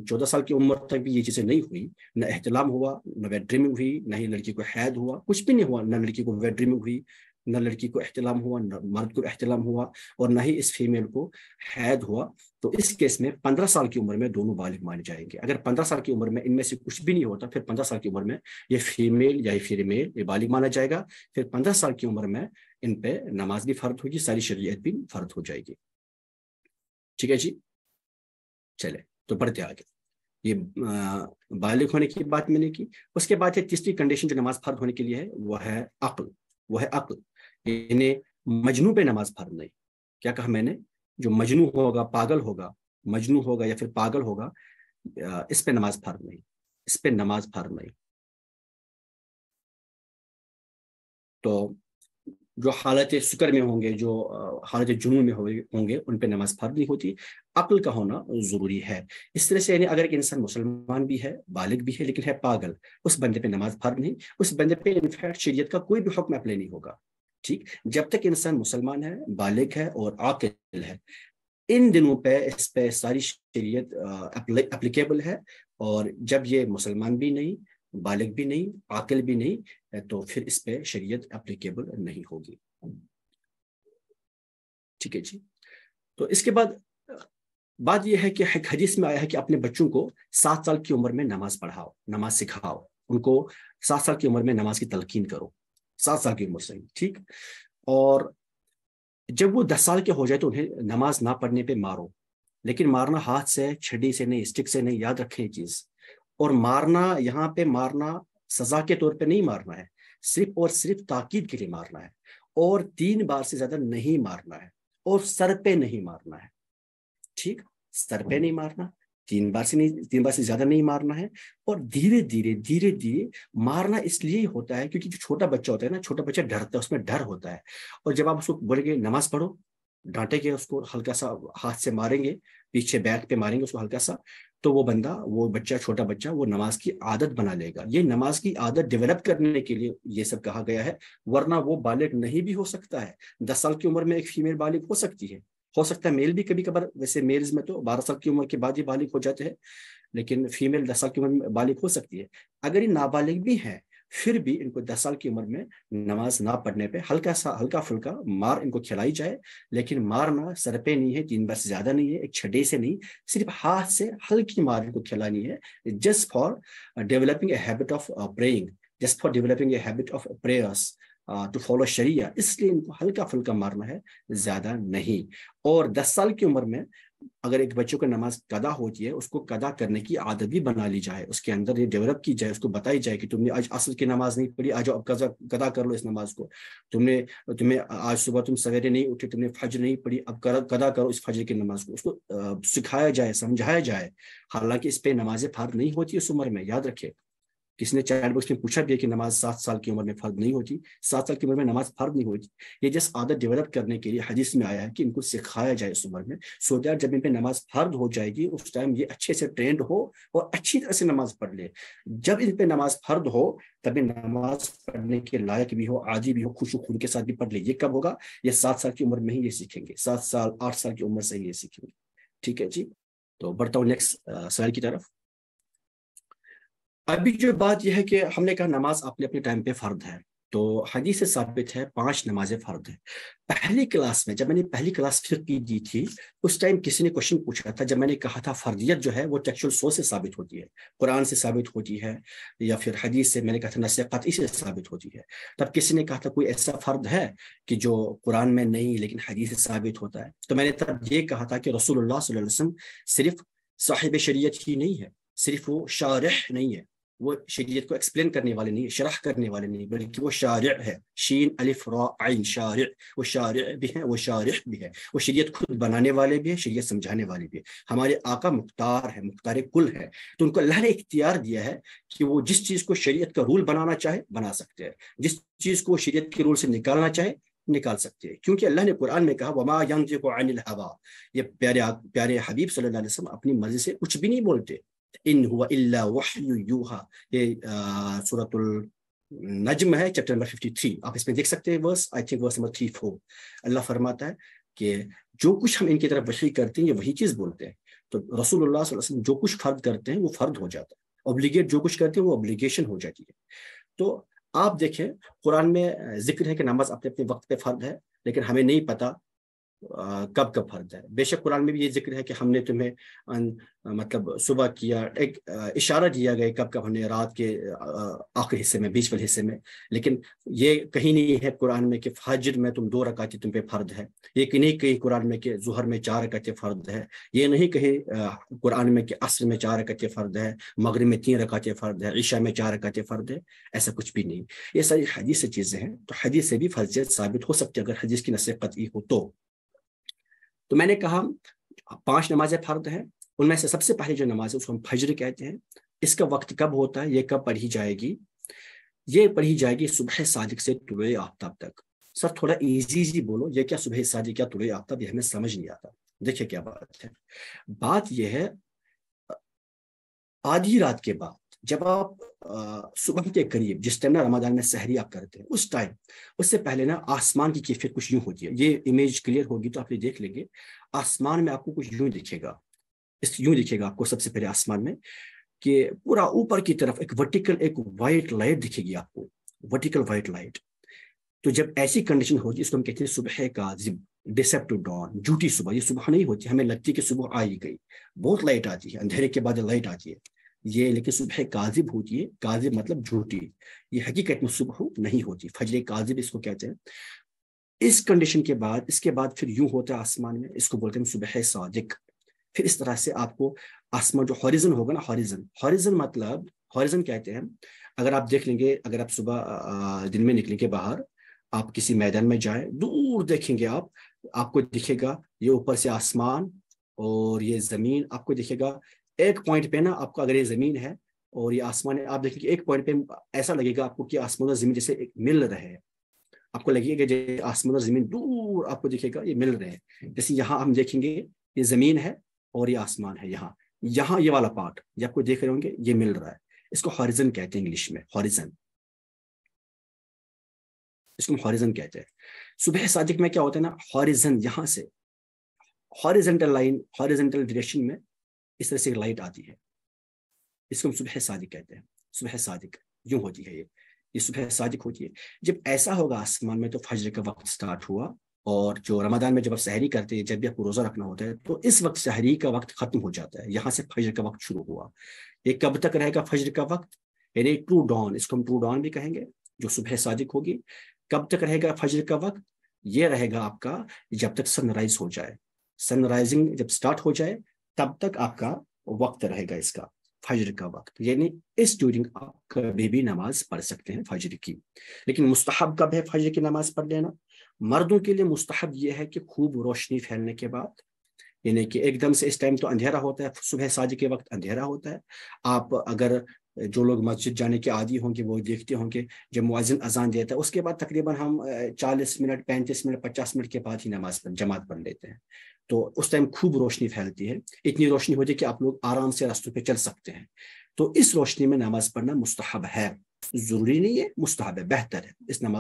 14 سال کی عمر تک بھی یہ چیزیں نہیں ہوئی، نہ احتلام ہوا، نہ ویٹ ڈریمنگ ہوئی، نہ ہی لڑکی کو حید ہوا، کچھ بھی نہیں ہوا، نہ لڑکی کو ویٹ ڈریمنگ ہوئی، نہ لڑکی کو احتلام ہوا، نہ مرد کو احتلام ہوا، اور نہ ہی اس فیمیل کو حید ہوا. تو اس کیس میں 15 سال کی عمر میں دونوں بالغ مانے جائیں گے. اگر 15 سال کی عمر میں ان میں سے کچھ بھی نہیں ہوتا، پھر 15 سال کی عمر میں یہ فیمیل یا فیمیل یہ بالغ مانا جائے گا. پھر 15 سال کی عمر میں ان پہ نماز بھی فرض ہوگی، ساری شریعت بھی فرض ہو جائے گی. ٹھیک ہے جی. چلے تو پڑھتے آگے. یہ بالغ ہونے کی بات میں نے کی. اس کے بعد تیسری کنڈیشن جو نماز فرض ہونے کے لیے ہے وہ ہے عقل. یعنی مجنون پہ نماز فرض نہیں. کیا کہا میں نے؟ جو مجنون ہوگا، پاگل ہوگا یا پھر پاگل ہوگا، اس پہ نماز فرض نہیں. تو جو حالت سکر میں ہوں گے، جو حالت جنون میں ہوں گے، ان پہ نماز فرض نہیں ہوتی. عقل کا ہونا ضروری ہے. اس طرح سے یعنی اگر ایک انسان مسلمان بھی ہے، بالغ بھی ہے، لیکن ہے پاگل، اس بندے پہ نماز فرض نہیں. اس بندے پہ انفیکٹ شریعت کا کوئی بھی حکم اپلائی نہیں ہوگا. ٹھیک. جب تک انسان مسلمان ہے، بالغ ہے اور عاقل ہے، ان دنوں پہ اس پہ ساری شریعت اپلیکیبل ہے. اور جب یہ مسلمان بھی نہیں، بالغ بھی نہیں، عاقل بھی نہیں، تو پھر اس پہ شریعت اپلیکیبل نہیں ہوگی. ٹھیک ہے جی. تو اس کے بعد بات یہ ہے کہ حدیث میں آیا ہے کہ اپنے بچوں کو 7 سال کی عمر میں نماز پڑھاؤ، نماز سکھاؤ. ان کو 7 سال کی عمر میں نماز کی تلقین کرو، 7 سال کی عمر سے. ٹھیک. اور جب وہ 10 سال کے ہو جائے تو انہیں نماز نہ پڑھنے پہ مارو. لیکن مارنا ہاتھ سے، چھڑی سے نہیں، اسٹک سے نہیں. یاد رکھیں یہ چیز. اور مارنا یہاں پہ مارنا سزا کے طور پہ نہیں مارنا ہے، صرف اور صرف تاکید کے لیے مارنا ہے. اور 3 بار سے زیادہ نہیں مارنا ہے. اور سر پہ نہیں مارنا ہے. ٹھیک. سر پہ نہیں مارنا، 3 بار سے زیادہ نہیں مارنا ہے. اور دھیرے دھیرے مارنا اس لیے ہوتا ہے کیونکہ جو چھوٹا بچہ ہوتا ہے نا، چھوٹا بچہ ڈرتا ہے، اس میں ڈر ہوتا ہے. اور جب آپ اس کو بولیں گے نماز پڑھو، ڈانٹیں گے اس کو، ہلکا سا ہاتھ سے ماریں گے، پیچھے بیک پہ ماریں گے اس کو ہلکا سا، تو وہ بچہ، چھوٹا بچہ، وہ نماز کی عادت بنا لے گا. یہ نماز کی عادت ڈیولپ کرنے کے لیے یہ سب کہا گیا ہے. ورنہ وہ بالغ نہیں بھی ہو سکتا ہے. 10 سال کی عمر میں ایک فیمیل بالغ ہو سکتی ہے، ہو سکتا ہے میل بھی کبھی کبھار. ویسے میلز میں تو 12 سال کی عمر کے بعد ہی بالغ ہو جاتے ہیں، لیکن فیمیل 10 سال کی عمر میں بالغ ہو سکتی ہے. اگر یہ نابالغ بھی ہیں، پھر بھی ان کو 10 سال کی عمر میں نماز نہ پڑھنے پہ ہلکا فلکا مار ان کو کھلائی جائے. لیکن مارنا سر پہ نہیں ہے، 3 بار سے زیادہ نہیں ہے، ایک چھڑے سے نہیں، صرف ہاتھ سے ہلکی مار ان کو کھلانی ہے. Just for developing a habit of praying, just for developing a habit of prayers to follow sharia. اس لیے ان کو ہلکا فلکا مارنا ہے، زیادہ نہیں. اور 10 سال کی عمر میں اگر ایک بچوں کو نماز قضا ہوتی ہے، اس کو قضا کرنے کی عادت بھی بنا لی جائے، اس کے اندر یہ ڈیولپ کی جائے، اس کو بتائی جائے کہ تم نے آج عصر کی نماز نہیں پڑھی، آج اب قضا کر لو اس نماز کو. تمہیں آج صبح تم سویرے نہیں اٹھے، تم نے فجر نہیں پڑھی، اب قضا کرو اس فجر کی نماز کو. اس کو سکھایا جائے، سمجھایا جائے. حالانکہ اس پہ نمازیں فرض نہیں ہوتی اس عمر میں، یاد رکھے. کسی نے چیٹ باکس میں پوچھا بھی ہے کہ نماز 7 سال کی عمر میں فرض نہیں ہوتی. 7 سال کی عمر میں نماز فرض نہیں ہوتی. یہ جس عادت ڈیولپ کرنے کے لیے حدیث میں آیا ہے کہ ان کو سکھایا جائے اس عمر میں، سو دیٹ جب ان پہ نماز فرض ہو جائے گی اس ٹائم یہ اچھے سے ٹرینڈ ہو اور اچھی طرح سے نماز پڑھ لے. جب ان پہ نماز فرض ہو تب نماز پڑھنے کے لائق بھی ہو، عاجز بھی ہو، خوش و خون کے ساتھ بھی پڑھ لے. یہ کب ہوگا؟ یہ 7 سال کی عمر میں ہی یہ سیکھیں گے. 7 سال 8 سال کی عمر سے ہی یہ سیکھیں گے. ٹھیک ہے جی. تو بڑھتا ہوں نیکسٹ سلائڈ کی طرف. ابھی جو بات یہ ہے کہ ہم نے کہا نماز اپنے اپنے ٹائم پہ فرض ہے، تو حدیث سے ثابت ہے 5 نمازیں فرض ہیں. پہلی کلاس میں جب میں نے پہلی کلاس فقہ کی دی تھی، اس ٹائم کسی نے کوشچن پوچھا تھا، جب میں نے کہا تھا فرضیت جو ہے وہ ٹیکسچوئل سورس سے ثابت ہوتی ہے، قرآن سے ثابت ہوتی ہے یا پھر حدیث سے، میں نے کہا تھا نص قطعی سے ثابت ہوتی ہے. تب کسی نے کہا تھا کوئی ایسا فرض ہے کہ جو قرآن میں نہیں لیکن حدیث سے ثابت ہوتا ہے. تو میں نے تب یہ کہا تھا کہ رسول اللہ صلی اللہ علیہ وسلم صرف صاحب شریعت ہی نہیں ہے، صرف وہ شارح نہیں ہے، وہ شریعت کو ایکسپلین کرنے والے نہیں، شرح کرنے والے نہیں، بلکہ وہ شارع ہے. شین الف را عین شارع، وہ شارع بھی ہیں، وہ شارح بھی ہے. وہ شریعت خود بنانے والے بھی ہیں، شریعت سمجھانے والے بھی ہیں. ہمارے آقا مختار ہے، مختار کل ہے. تو ان کو اللہ نے اختیار دیا ہے کہ وہ جس چیز کو شریعت کا رول بنانا چاہے بنا سکتے ہیں، جس چیز کو شریعت کے رول سے نکالنا چاہے نکال سکتے ہیں. کیونکہ اللہ نے قرآن میں کہا وما ينطق عن الهوى، یہ پیارے حبیب صلی اللہ علیہ وسلم اپنی مرضی سے کچھ بھی نہیں بولتے. ان هو الا وحی یوحا، یہ سورۃ النجم ہے، چیپٹر نمبر 53. آپ اس میں دیکھ سکتے ہیں ورس، آئی تھنک ورس نمبر 3-4. اللہ فرماتا ہے کہ جو کچھ ہم ان کی طرف وحی کرتے ہیں یہ وہی چیز بولتے ہیں. تو رسول اللہ صلی اللہ علیہ وسلم جو کچھ فرض کرتے ہیں وہ فرض ہو جاتا ہے، اوبلیگیٹ جو کچھ کرتے ہیں وہ اوبلیگیشن ہو جاتی ہے. تو آپ دیکھیں قرآن میں ذکر ہے کہ نماز اپنے اپنے وقت پہ فرض ہے، لیکن ہمیں نہیں پتا کب کب فرض ہے. بے شک قرآن میں بھی یہ ذکر ہے کہ ہم نے تمہیں مطلب صبح کیا، ایک اشارہ دیا گیا کب کب ہم نے رات کے آخری حصے میں، بیچ والے حصے میں، لیکن یہ کہیں نہیں ہے قرآن میں کہ فجر میں تم 2 رکعتیں تم پہ فرض ہے. یہ نہیں کہیں قرآن میں کہ ظہر میں 4 رکعتیں فرض ہے. یہ نہیں کہیں قرآن میں کہ عصر میں 4 رکعتیں فرض ہے، مغرب میں 3 رکعتیں فرض ہے، عشاء میں 4 رکعتیں فرض ہے. ایسا کچھ بھی نہیں. یہ ساری حدیث سے چیزیں ہیں، تو حدیث سے بھی فرضیت ثابت ہو سکتی ہے اگر حدیث کی نص قطعی ہو تو میں نے کہا 5 نمازیں فرض ہیں. ان میں سے سب سے پہلے جو نماز ہے اس کو ہم فجر کہتے ہیں. اس کا وقت کب ہوتا ہے، یہ کب پڑھی جائے گی؟ یہ پڑھی جائے گی صبح صادق سے طلوع آفتاب تک. سر تھوڑا ایزی بولو، یہ کیا صبح صادق کیا طلوع آفتاب، یہ ہمیں سمجھ نہیں آتا. دیکھیں کیا بات ہے. بات یہ ہے آدھی رات کے بعد جب آپ صبح کے قریب، جس ٹائم نا رمضان میں سحری آپ کرتے ہیں، اس ٹائم، اس سے پہلے نا آسمان کی کیفیت کچھ یوں ہوتی ہے. یہ امیج کلیئر ہوگی تو آپ یہ دیکھ لیں گے. آسمان میں آپ کو کچھ یوں دکھے گا، یوں دکھے گا آپ کو سب سے پہلے آسمان میں کہ پورا اوپر کی طرف ایک ورٹیکل، ایک وائٹ لائٹ دکھے گی آپ کو، ورٹیکل وائٹ لائٹ. تو جب ایسی کنڈیشن ہوتی ہے اس کو ہم کہتے ہیں صبح کاذب، ڈیسیپٹیو ڈان، جھوٹی صبح. یہ صبح نہیں ہوتی، ہمیں لگتی ہے کہ صبح آئی گئی، بہت لائٹ آتی ہے، اندھیرے کے بعد لائٹ آتی ہے یہ، لیکن صبح کاذب ہوتی ہے. کاذب مطلب جھوٹی. یہ حقیقت میں صبح نہیں ہوتی، فجر کاذب اس کو کہتے ہیں. اس کنڈیشن کے بعد، اس کے بعد پھر یوں ہوتا ہے آسمان میں، اس کو بولتے ہیں صبح صادق. پھر اس طرح سے آپ کو آسمان جو ہاریزن ہوگا نا، ہاریزن مطلب، ہاریزن کہتے ہیں، اگر آپ دیکھ لیں گے، اگر آپ صبح دن میں نکلیں گے باہر، آپ کسی میدان میں جائیں، دور دیکھیں گے آپ کو دکھے گا یہ اوپر سے آسمان اور یہ زمین آپ کو دکھے گا. ایک پوائنٹ پہ نا آپ کو، اگر یہ زمین ہے اور یہ آسمان ہے، آپ دیکھیں گے ایک پوائنٹ پہ ایسا لگے گا آپ کو کہ آسمان اور زمین جیسے مل رہے ہیں. آپ کو لگے گا کہ آسمان اور زمین دور آپ کو دکھے گا یہ مل رہے ہیں. جیسے یہاں ہم دیکھیں گے یہ زمین ہے اور یہ آسمان ہے، یہاں یہ والا پارٹ یہ آپ کو دیکھ رہے ہوں گے، یہ مل رہا ہے. اس کو ہاریزن کہتے ہیں انگلش میں، ہاریزن، اس کو ہاریزن کہتے ہیں. صبح صادق میں کیا ہوتا ہے نا، ہاریزن، یہاں سے ہاریزنٹل لائن، ہاریزنٹل ڈائریکشن میں اس طرح سے لائٹ آتی ہے. اس کو ہم صبح صادق کہتے ہیں. صبح صادق یوں ہوتی ہے، یہ صبح صادق ہوتی ہے. جب ایسا ہوگا آسمان میں تو فجر کا وقت سٹارٹ ہوا. اور جو رمضان میں جب آپ سحری کرتے ہیں، جب بھی آپ کو روزہ رکھنا ہوتا ہے، تو اس وقت سحری کا وقت ختم ہو جاتا ہے، یہاں سے فجر کا وقت شروع ہوا. یہ کب تک رہے گا فجر کا وقت؟ یعنی ٹرو ڈان، اس کو ہم ٹرو ڈان بھی کہیں گے، جو صبح صادق ہوگی. کب تک رہے گا فجر کا وقت؟ یہ رہے گا آپ کا جب تک سن رائز ہو جائے. سن رائزنگ جب سٹارٹ ہو جائے تب تک آپ کا وقت رہے گا اس کا، فجر کا وقت. یعنی اس ڈیورنگ آپ کبھی بھی نماز پڑھ سکتے ہیں فجر کی. لیکن مستحب کب ہے فجر کی نماز پڑھ لینا؟ مردوں کے لیے مستحب یہ ہے کہ خوب روشنی پھیلنے کے بعد، یعنی کہ ایک دم سے اس ٹائم تو اندھیرا ہوتا ہے، صبح صادق کے وقت اندھیرا ہوتا ہے. آپ اگر جو لوگ مسجد جانے کے عادی ہوں گے وہ دیکھتے ہوں گے جب مؤذن اذان دیتا ہے اس کے بعد تقریباً ہم 40 منٹ، 35 منٹ، 50 منٹ کے بعد ہی نماز جماعت پڑھ لیتے ہیں. تو اس ٹائم خوب روشنی پھیلتی ہے، اتنی روشنی ہوتی ہے کہ آپ لوگ آرام سے راستوں پہ چل سکتے ہیں. تو اس روشنی میں نماز پڑھنا مستحب ہے. ضروری نہیں ہے, مستحب ہے, بہتر ہے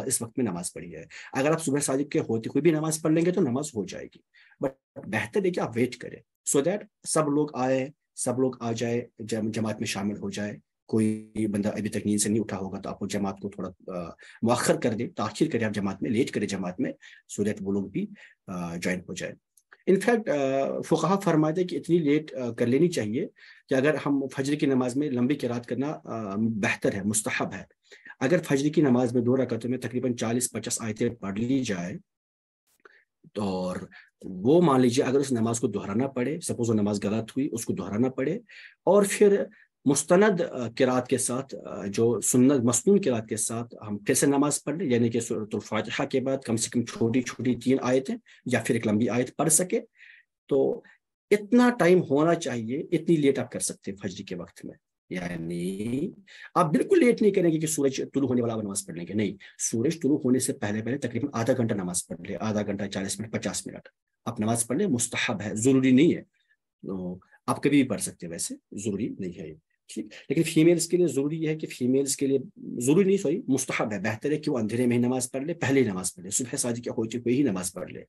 اس وقت میں نماز پڑھی جائے. اگر آپ صبح صادق کے ہوتے کوئی بھی نماز پڑھ لیں گے تو نماز ہو جائے گی, بٹ بہتر ہے کہ آپ ویٹ کریں سو دیٹ سب لوگ آئے, سب لوگ آ جائے, جماعت میں شامل ہو جائے. کوئی بندہ ابھی تک نیند سے نہیں اٹھا ہوگا تو آپ جماعت کو تھوڑا مؤخر کر دیں, تاخیر کریں آپ جماعت میں, لیٹ کریں جماعت میں, سو دیٹ وہ لوگ بھی جوائن ہو جائے. انفیکٹ فقہا فرماتے ہیں کہ اتنی لیٹ کر لینی چاہیے کہ اگر ہم فجر کی نماز میں لمبی قرات کرنا بہتر ہے, مستحب ہے. اگر فجر کی نماز میں 2 رکعتوں میں تقریباً 40-50 آیتیں پڑھ لی جائے, اور وہ مان لیجیے اگر اس نماز کو دہرانا پڑے, سپوز وہ نماز غلط ہوئی, اس کو دہرانا پڑے, اور پھر مستند قرات کے ساتھ, جو سنت مسنون قرات کے ساتھ ہم پھر سے نماز پڑھ لیں, یعنی کہ سورۃ الفاتحہ کے بعد کم سے کم چھوٹی چھوٹی 3 آیتیں یا پھر ایک لمبی آیت پڑھ سکے, تو اتنا ٹائم ہونا چاہیے. اتنی لیٹ آپ کر سکتے ہیں فجر کے وقت میں, یعنی آپ بالکل لیٹ نہیں کریں گے کہ سورج طلوع ہونے والا نماز پڑھ لیں گے, نہیں, سورج طلوع ہونے سے پہلے تقریباً آدھا گھنٹہ نماز پڑھ لیں, آدھا گھنٹہ 40 منٹ 50 منٹ آپ نماز پڑھ لیں, مستحب ہے, ضروری نہیں ہے. تو آپ کبھی بھی پڑھ سکتے ہیں, ویسے ضروری نہیں ہے ٹھیک. لیکن فیمیلز کے لیے ضروری ہے کہ فیمیلز کے لیے ضروری نہیں, سوری, مستحب ہے, بہتر ہے کہ وہ اندھیرے میں ہی نماز پڑھ لے, پہلے ہی نماز پڑھ لے, صبح صادق کیا ہوتی کوئی ہی نماز پڑھ لے.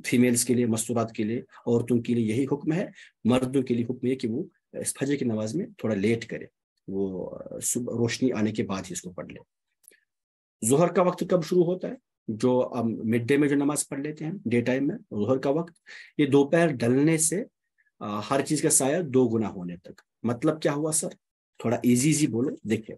فیمیلز کے لیے, مستورات کے لیے, عورتوں کے لیے یہی حکم ہے. مردوں کے لیے حکم ہے کہ وہ اس فجر کی نماز میں تھوڑا لیٹ کرے, وہ صبح روشنی آنے کے بعد ہی اس کو پڑھ لے. ظہر کا وقت کب شروع ہوتا ہے؟ جو مڈ ڈے میں جو نماز پڑھ لیتے ہیں ڈے ٹائم میں, ظہر کا وقت یہ دوپہر ڈلنے سے ہر چیز کا سایہ 2 گنا ہونے تک. مطلب کیا ہوا سر؟ تھوڑا ایزی بولو. دیکھیں,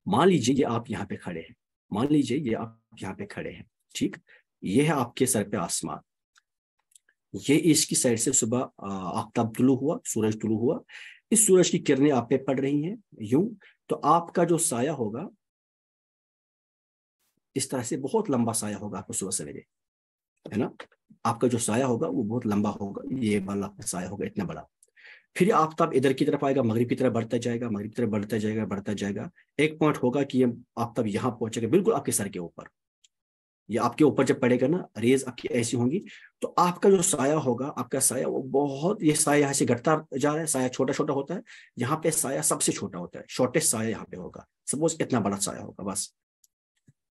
مان لیجیے یہ آپ یہاں پہ کھڑے ہیں, مان لیجیے یہ آپ یہاں پہ کھڑے ہیں, ٹھیک, یہ ہے آپ کے سر پہ آسمان, یہ اس کی سائڈ سے صبح آفتاب طلوع ہوا, سورج طلوع ہوا, اس سورج کی کرنیں آپ پہ پڑ رہی ہیں یوں, تو آپ کا جو سایہ ہوگا اس طرح سے بہت لمبا سایہ ہوگا آپ کو صبح سویرے, ہے نا, آپ کا جو سایہ ہوگا وہ بہت لمبا ہوگا, یہ والا سایہ ہوگا اتنا بڑا. پھر آفتاب ادھر کی طرف آئے گا, مغرب کی طرف بڑھتا جائے گا, مغرب کی طرف بڑھتا جائے گا, بڑھتا جائے گا. ایک پوائنٹ ہوگا کہ یہ آفتاب یہاں پہنچے گا بالکل آپ کے سر کے اوپر. یہ آپ کے اوپر جب پڑے گا نا, ریز آپ کی ایسی ہوں گی, تو آپ کا جو سایہ ہوگا, آپ کا سایہ وہ بہت, یہ سایہ یہاں سے گھٹتا جا رہا ہے, سایہ چھوٹا چھوٹا ہوتا ہے, یہاں پہ سایہ سب سے چھوٹا ہوتا ہے, شارٹیسٹ سایہ یہاں پہ ہوگا, سپوز اتنا بڑا سایہ ہوگا بس.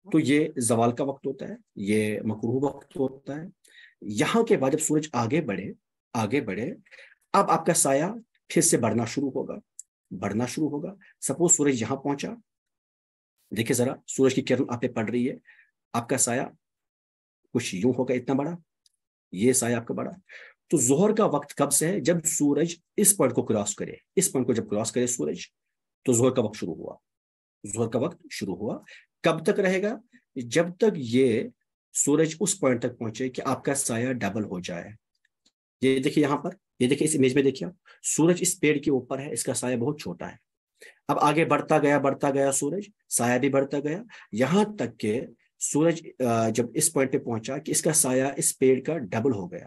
تو یہ زوال کا وقت ہوتا ہے, یہ مکروہ وقت ہوتا ہے. یہاں کے بعد جب سورج آگے بڑھے, اب آپ کا سایہ پھر سے بڑھنا شروع ہوگا. سپوز سورج یہاں پہنچا, دیکھیں ذرا, سورج کی کرن آپ پہ پڑ رہی ہے, آپ کا سایہ کچھ یوں ہوگا اتنا بڑا, یہ سایہ آپ کا بڑا. تو ظہر کا وقت کب سے ہے؟ جب سورج اس پوائنٹ کو کراس کرے, اس پوائنٹ کو جب کراس کرے سورج, تو ظہر کا وقت شروع ہوا. کب تک رہے گا؟ جب تک یہ سورج اس پوائنٹ تک پہنچے کہ آپ کا سایہ ڈبل ہو جائے. یہ دیکھیں یہاں پر, یہ دیکھیں اس امیج میں, دیکھیں سورج اس پیڑ کے اوپر ہے, اس کا سایہ بہت چھوٹا ہے. اب آگے بڑھتا گیا سورج, سایہ بھی بڑھتا گیا, یہاں تک کہ سورج جب اس پوائنٹ پہ پہنچا کہ اس کا سایہ اس پیڑ کا ڈبل ہو گیا.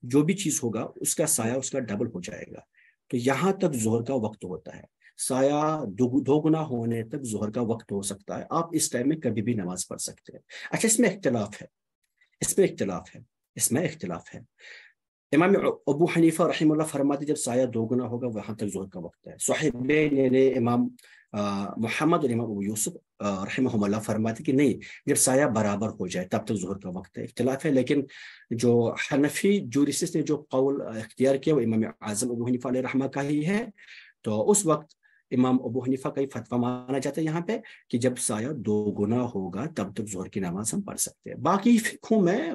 جو بھی چیز ہوگا اس کا سایہ اس کا ڈبل ہو جائے گا. تو یہاں تک ظہر کا وقت ہوتا ہے. سایہ 2 گنا ہونے تک ظہر کا وقت ہو سکتا ہے. آپ اس ٹائم میں کبھی بھی نماز پڑھ سکتے ہیں. اچھا, اس میں اختلاف ہے. امام ابو حنیفہ رحمہ اللہ فرماتے جب سایہ 2 گنا ہوگا وہاں تک ظہر کا وقت ہے. صاحبین یعنی امام محمد اور امام ابو یوسف رحمہ اللہ فرماتے کہ نہیں, جب سایہ برابر ہو جائے تب تک ظہر کا وقت ہے. اختلاف ہے, لیکن جو حنفی جورسٹس نے جو قول اختیار کیا وہ امام اعظم ابو حنیفہ علیہ رحمہ کا ہی ہے. تو اس وقت امام ابو حنیفہ کا ہی فتویٰ مانا جاتا ہے یہاں پہ کہ جب سایہ 2 گنا ہوگا تب تک ظہر کی نماز ہم پڑھ سکتے ہیں. باقی فقہوں میں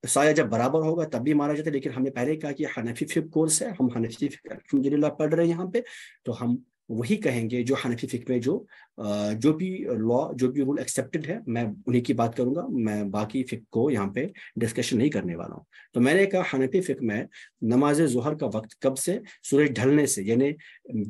سایہ جب برابر ہوگا تب بھی مانا جاتا ہے, لیکن ہم نے پہلے کہا کہ حنفی فقہ کورس ہے, ہم حنفی فقہ الحمدللہ پڑھ رہے ہیں یہاں پہ, تو ہم وہی کہیں گے جو حنفی فقہ میں جو بھی لا, جو بھی رول ایکسیپٹڈ ہے, میں انہیں کی بات کروں گا. میں باقی فقہ کو یہاں پہ ڈسکشن نہیں کرنے والا ہوں. تو میں نے کہا حنفی فقہ میں نماز ظہر کا وقت کب سے؟ سورج ڈھلنے سے, یعنی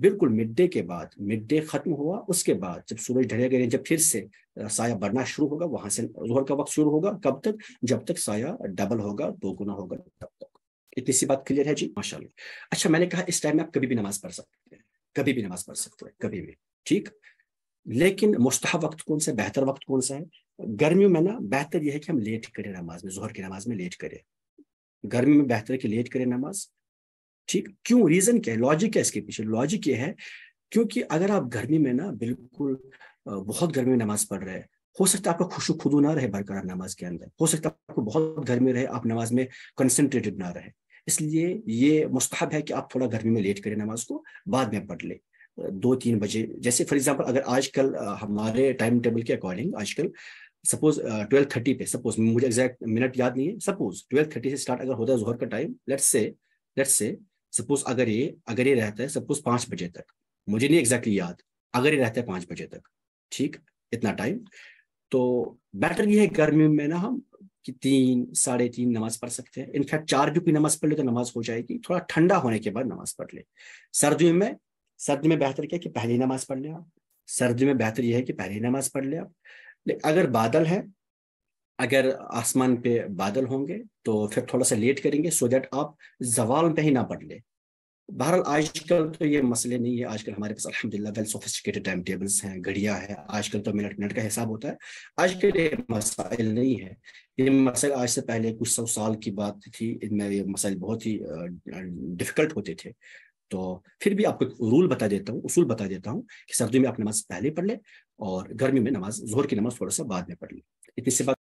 بالکل مڈ ڈے کے بعد, مڈ ڈے ختم ہوا اس کے بعد جب سورج ڈھلے گئے, جب پھر سے سایہ بڑھنا شروع ہوگا, وہاں سے ظہر کا وقت شروع ہوگا. کب تک؟ جب تک سایہ ڈبل ہوگا, 2 گنا ہوگا, تب تک. اتنی سی بات کلیئر ہے جی؟ ماشاء اللہ. اچھا, میں نے کہا اس ٹائم میں آپ کبھی بھی نماز پڑھ سکتے ہیں, کبھی بھی, ٹھیک. لیکن مستحب وقت کون سا ہے, بہتر وقت کون سا ہے؟ گرمیوں میں نا بہتر یہ ہے کہ ہم لیٹ کریں نماز میں, ظہر کی نماز میں لیٹ کریں. گرمی میں بہتر ہے کہ لیٹ کریں نماز, ٹھیک. کیوں؟ ریزن کیا ہے, لاجک کیا ہے اس کے پیچھے؟ لاجک یہ ہے کیونکہ اگر آپ گرمی میں نا بالکل بہت گرمی میں نماز پڑھ رہے ہیں، ہو سکتا ہے آپ کا خشوع خضوع نہ رہے برقرار نماز کے اندر، ہو سکتا ہے آپ کو بہت گرمی رہے، آپ نماز میں کنسنٹریٹڈ نہ رہے. اس لیے یہ مستحب ہے کہ آپ تھوڑا گرمی میں لیٹ کریں نماز کو، بعد میں پڑھ لیں 2-3 بجے. جیسے فار ایگزامپل اگر آج کل ہمارے ٹائم ٹیبل کے اکارڈنگ آج کل سپوز 12:30 پہ، سپوز مجھے ایگزیکٹ منٹ یاد نہیں ہے، سپوز 12:30 سے اسٹارٹ اگر ہوتا ہے ظہر کا ٹائم، لیٹس سے سپوز اگر یہ رہتا ہے سپوز 5 بجے تک، مجھے نہیں ایگزیکٹلی یاد، اگر یہ رہتا ہے 5 بجے تک، ٹھیک، اتنا ٹائم، تو بیٹر یہ ہے گرمی میں نا ہم کہ 3-3:30 نماز پڑھ سکتے ہیں. انفیکٹ 4 بھی کوئی نماز پڑھ لے تو نماز ہو جائے گی، تھوڑا ٹھنڈا ہونے کے بعد نماز پڑھ لے. سردی میں بہتر کیا کہ پہلی نماز پڑھ لیں آپ. سردی میں بہتر یہ ہے کہ پہلی نماز پڑھ لیں آپ. لیکن اگر آسمان پہ بادل ہوں گے تو پھر تھوڑا سا لیٹ کریں گے، سو دیٹ آپ زوال پہ ہی نہ پڑھ لیں. بہرحال آج کل تو یہ مسئلے نہیں ہے، آج کل ہمارے پاس الحمدللہ ویل سوفسٹیکیٹڈ ٹائم ٹیبلز ہیں، گھڑیاں ہیں، آج کل تو منٹ کا حساب ہوتا ہے. آج کل یہ مسائل نہیں ہے. یہ مسائل آج سے پہلے کچھ 100 سال کی بات تھی، ان میں یہ مسائل بہت ہی ڈیفیکلٹ ہوتے تھے. تو پھر بھی آپ کو رول بتا دیتا ہوں، اصول بتا دیتا ہوں کہ سردی میں آپ نماز پہلے پڑھ لیں اور گرمی میں ظہر کی نماز تھوڑا سا بعد میں پڑھ لیں. اتنی سی بات.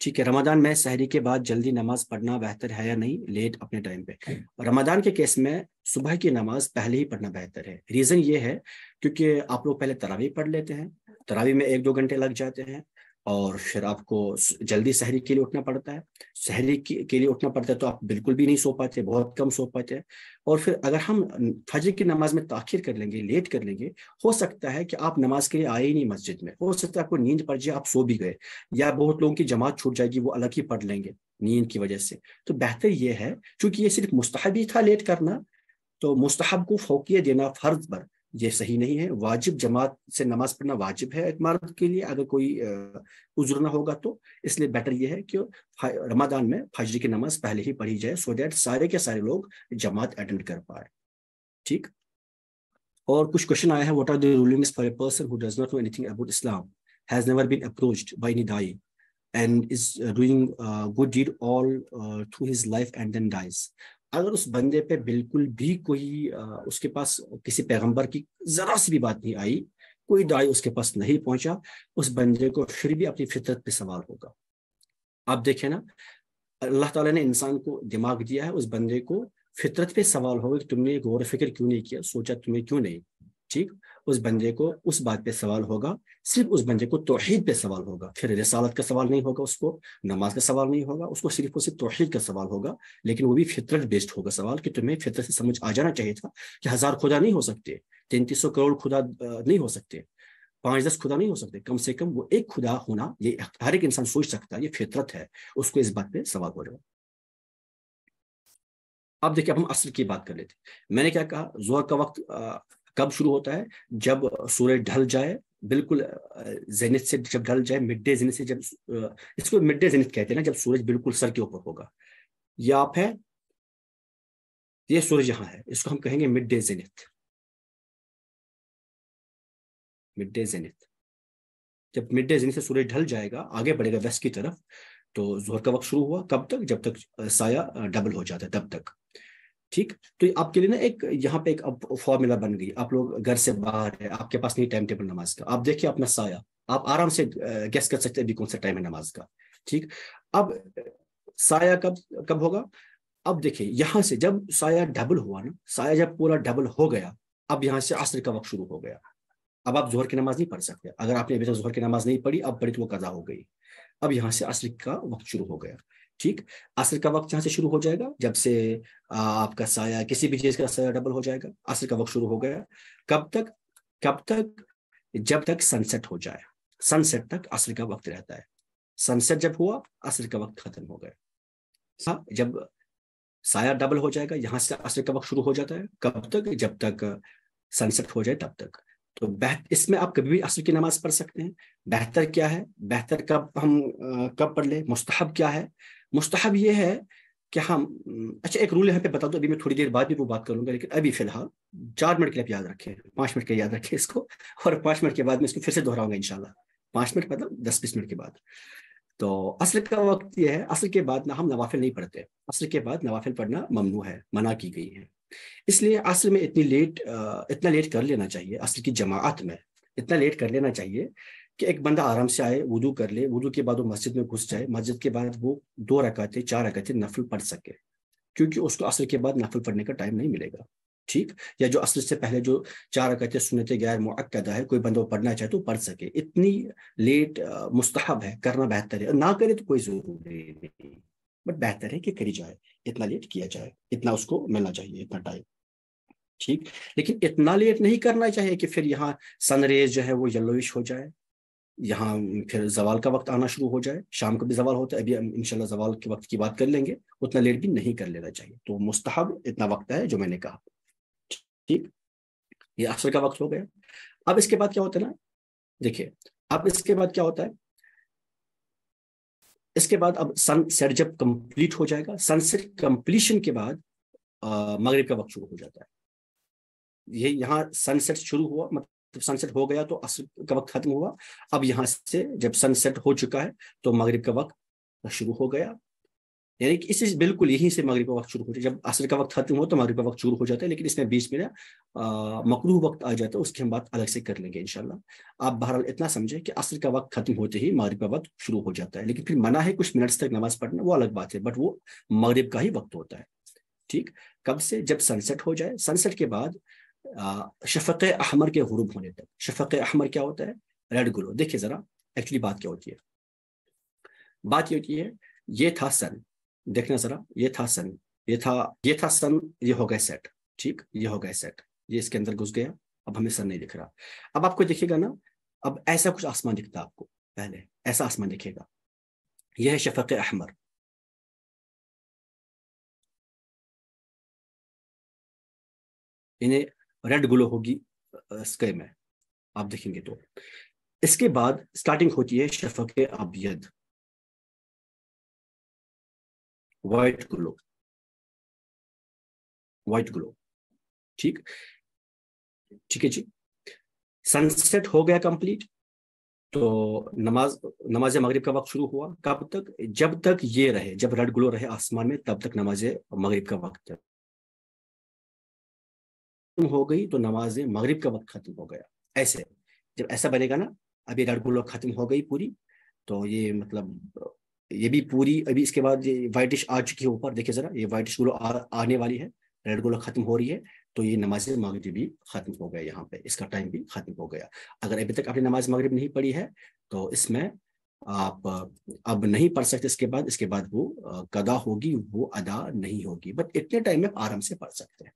ٹھیک ہے، رمضان میں سحری کے بعد جلدی نماز پڑھنا بہتر ہے یا نہیں، لیٹ اپنے ٹائم پہ؟ رمضان کے کیس میں صبح کی نماز پہلے ہی پڑھنا بہتر ہے. ریزن یہ ہے کیونکہ آپ لوگ پہلے تراویح پڑھ لیتے ہیں، تراویح میں 1-2 گھنٹے لگ جاتے ہیں، اور پھر آپ کو جلدی سحری کے لیے اٹھنا پڑتا ہے. سحری کے لیے اٹھنا پڑتا ہے تو آپ بالکل بھی نہیں سو پاتے، بہت کم سو پاتے ہیں. اور پھر اگر ہم فجر کی نماز میں تاخیر کر لیں گے، لیٹ کر لیں گے، ہو سکتا ہے کہ آپ نماز کے لیے آئے ہی نہیں مسجد میں، ہو سکتا ہے آپ کو نیند پڑ جائے، آپ سو بھی گئے، یا بہت لوگوں کی جماعت چھوٹ جائے گی، وہ الگ ہی پڑھ لیں گے نیند کی وجہ سے. تو بہتر یہ ہے، چونکہ یہ صرف مستحب ہی تھا لیٹ کرنا، تو مستحب کو فوقیت دینا فرض پر یہ صحیح نہیں ہے. واجب جماعت سے نماز پڑھنا واجب ہے ایک مرد کے لیے اگر کوئی عذر نہ ہوگا تو. اس لیے بیٹر یہ ہے کہ رمضان میں فجر کی نماز پہلے ہی پڑھی جائے، سو دیٹ سارے کے سارے لوگ جماعت اٹینڈ کر پائے. ٹھیک. اور کچھ کوشچن آیا ہے، what are the rulings for a person who does not know any thing about Islam, has never been approached by any دائی and is doing good did all through his life and then dies. اگر اس بندے پہ بالکل بھی کوئی اس کے پاس کسی پیغمبر کی ذرا سی بھی بات نہیں آئی، کوئی دائی اس کے پاس نہیں پہنچا، اس بندے کو پھر بھی اپنی فطرت پہ سوال ہوگا. آپ دیکھیں نا، اللہ تعالیٰ نے انسان کو دماغ دیا ہے، اس بندے کو فطرت پہ سوال ہوگا کہ تم نے غور و فکر کیوں نہیں کیا، سوچا تمہیں کیوں نہیں. ٹھیک. اس بندے کو اس بات پہ سوال ہوگا، صرف اس بندے کو توحید پہ سوال ہوگا. پھر رسالت کا سوال نہیں ہوگا، اس کو نماز کا سوال نہیں ہوگا، اس کو صرف اور صرف توحید کا سوال ہوگا. لیکن وہ بھی فطرت بیسڈ ہوگا سوال، کہ تمہیں فطرت سے سمجھ آ جانا چاہیے تھا کہ 1000 خدا نہیں ہو سکتے، 3300 کروڑ خدا نہیں ہو سکتے، 5-10 خدا نہیں ہو سکتے، کم سے کم وہ ایک خدا ہونا یہ ہر ایک انسان سوچ سکتا ہے، یہ فطرت ہے. اس کو اس بات پہ سوال ہو رہا ہے. اب دیکھیں، اب ہم عصر کی بات کر لیتے. میں نے کیا کہا، ظہر کا وقت کب شروع ہوتا ہے؟ جب سورج ڈھل جائے، بالکل زینت سے جب ڈھل جائے، مڈ ڈے زینت سے جب اس کو مڈ ڈے زینت کہتے ہیں نا، جب سورج بالکل سر کے اوپر ہوگا. یہ آپ ہے، یہ سورج یہاں ہے، اس کو ہم کہیں گے مڈ ڈے زینت. مڈ ڈے زینت جب مڈ ڈے زینت سے سورج ڈھل جائے گا، آگے بڑھے گا ویسٹ کی طرف، تو ظہر کا وقت شروع ہوا. کب تک؟ جب تک سایہ ڈبل ہو جاتا ہے تب تک. ٹھیک. تو آپ کے لیے نا ایک یہاں پہ ایک فارمولا بن گئی. آپ لوگ گھر سے باہر ہے، آپ کے پاس نہیں ٹائم ٹیبل نماز کا، آپ دیکھیے اپنا سایہ، آپ آرام سے گیس کر سکتے ہیں ابھی کون سا ٹائم ہے نماز کا. ٹھیک. اب سایہ کب ہوگا؟ اب دیکھیں، یہاں سے جب سایہ ڈبل ہوا نا، سایہ جب پورا ڈبل ہو گیا، اب یہاں سے عصر کا وقت شروع ہو گیا. اب آپ ظہر کی نماز نہیں پڑھ سکتے، اگر آپ نے ابھی تک ظہر کی نماز نہیں پڑھی، اب پڑھی تو وہ قضا ہو گئی. اب یہاں سے عصر کا وقت شروع ہو گیا. ٹھیک. عصر کا وقت یہاں سے شروع ہو جائے گا جب سے آپ کا سایہ، کسی بھی چیز کا سایہ ڈبل ہو جائے گا، عصر کا وقت شروع ہو گیا. کب تک؟ جب تک سن سیٹ ہو جائے. سن سیٹ تک عصر کا وقت رہتا ہے. سن سیٹ جب ہوا، عصر کا وقت ختم ہو گیا. جب سایہ ڈبل ہو جائے گا، یہاں سے عصر کا وقت شروع ہو جاتا ہے. کب تک؟ جب تک سن سیٹ ہو جائے تب تک. تو اس میں آپ کبھی بھی عصر کی نماز پڑھ سکتے ہیں. بہتر کیا ہے؟ بہتر کب پڑھ لیں؟ مستحب کیا ہے؟ مستحب یہ ہے کہ ہم اچھا ایک رول یہاں پہ بتا دو، ابھی میں تھوڑی دیر بعد بھی وہ بات کروں گا، لیکن ابھی فی الحال 4 منٹ کے لیے آپ یاد رکھیں، 5 منٹ کے یاد رکھیں اس کو، اور 5 منٹ کے بعد میں اس کو پھر سے دہراؤں گا انشاءاللہ. 5 منٹ مطلب 10-20 منٹ کے بعد. تو عصر کا وقت یہ ہے، عصر کے بعد نہ ہم نوافل نہیں پڑھتے، عصر کے بعد نوافل پڑھنا ممنوع ہے، منع کی گئی ہے. اس لیے عصر میں اتنا لیٹ کر لینا چاہیے، عصر کی جماعت میں اتنا لیٹ کر لینا چاہیے کہ ایک بندہ آرام سے آئے، وضو کر لے، وضو کے بعد وہ مسجد میں گھس جائے، مسجد کے بعد وہ 2 رکعتیں 4 رکعتیں نفل پڑھ سکے، کیونکہ اس کو عصر کے بعد نفل پڑھنے کا ٹائم نہیں ملے گا، ٹھیک؟ یا جو عصر سے پہلے جو 4 رکعتیں سنت غیر مؤکدہ ہے، کوئی بندہ وہ پڑھنا چاہے تو پڑھ سکے۔ اتنی لیٹ مستحب ہے، کرنا بہتر ہے، نہ کرے تو کوئی ضروری نہیں، بٹ بہتر ہے کہ کری جائے، اتنا لیٹ کیا جائے، اتنا اس کو ملنا چاہیے، اتنا ٹائم، ٹھیک؟ لیکن اتنا لیٹ نہیں کرنا چاہیے کہ پھر یہاں سن ریز جو ہے وہ یلوش ہو جائے، یہاں پھر زوال کا وقت آنا شروع ہو جائے، شام کا بھی زوال ہوتا ہے، ابھی ہم انشاءاللہ زوال کے وقت کی بات کر لیں گے، اتنا لیٹ بھی نہیں کر لینا چاہیے۔ تو مستحب اتنا وقت ہے جو میں نے کہا، ٹھیک؟ یہ عصر کا وقت ہو گیا۔ اب اس کے بعد کیا ہوتا ہے نا، دیکھیے اب اس کے بعد کیا ہوتا ہے، اس کے بعد اب سن سیٹ جب کمپلیٹ ہو جائے گا، سن سیٹ کمپلیشن کے بعد مغرب کا وقت شروع ہو جاتا ہے۔ یہ یہاں سن سیٹ شروع ہوا، مطلب سن سیٹ ہو گیا تو عصر کا وقت ختم ہوا، اب یہاں سے جب سن سیٹ ہو چکا ہے تو مغرب کا وقت شروع ہو گیا، یعنی کہ اس بالکل یہیں سے مغرب کا وقت شروع ہو جائے، جب عصر کا وقت ختم ہو تو مغرب کا وقت شروع ہو جاتا ہے، لیکن اس میں بیچ میں مکروہ وقت آ جاتا ہے، اس کی ہم بات الگ سے کر لیں گے انشاءاللہ۔ آپ بہرحال اتنا سمجھیں کہ عصر کا وقت ختم ہوتے ہی مغرب کا وقت شروع ہو جاتا ہے، لیکن پھر منع ہے کچھ منٹس تک نماز پڑھنا، وہ الگ بات ہے، بٹ وہ مغرب کا ہی وقت ہوتا ہے، ٹھیک؟ کب سے؟ جب سن سیٹ ہو جائے، سن سیٹ کے بعد شفق احمر کے غروب ہونے تک۔ شفق احمر کیا ہوتا ہے؟ ریڈ گلو۔ دیکھیے ذرا ایکچولی بات کیا ہوتی ہے، بات یہ ہوتی ہے، یہ تھا سن، دیکھنا ذرا، یہ تھا سن، یہ تھا سن، یہ ہو گئے سیٹ، ٹھیک؟ یہ ہو گئے سیٹ، یہ اس کے اندر گھس گیا، اب ہمیں سن نہیں دکھ رہا۔ اب آپ کو دیکھے گا نا، اب ایسا کچھ آسمان دکھتا آپ کو، پہلے ایسا آسمان دکھے گا، یہ ہے شفق احمر، انہیں ریڈ گلو ہوگی اسکائی میں، آپ دیکھیں گے تو۔ اس کے بعد سٹارٹنگ ہوتی ہے شفق ابیض، وائٹ گلو، وائٹ گلو، ٹھیک؟ ٹھیک ہے جی، سن سیٹ ہو گیا کمپلیٹ، تو نماز مغرب کا وقت شروع ہوا، کب تک؟ جب تک یہ رہے، جب ریڈ گلو رہے آسمان میں تب تک نماز مغرب کا وقت ختم ہو گئی تو نماز مغرب کا وقت ختم ہو گیا۔ ایسے جب ایسا بنے گا نا، ابھی ریڈ گلو ختم ہو گئی پوری، تو یہ مطلب یہ بھی پوری، ابھی اس کے بعد یہ وائٹش آ چکی ہے اوپر، دیکھیں ذرا، یہ وائٹش گلو آنے والی ہے، ریڈ گلو ختم ہو رہی ہے، تو یہ نماز مغرب بھی ختم ہو گیا، یہاں پہ اس کا ٹائم بھی ختم ہو گیا۔ اگر ابھی تک آپ نے نماز مغرب نہیں پڑھی ہے تو اس میں آپ اب نہیں پڑھ سکتے، اس کے بعد وہ قضا ہوگی، وہ ادا نہیں ہوگی، بٹ اتنے ٹائم میں آرام سے پڑھ سکتے ہیں،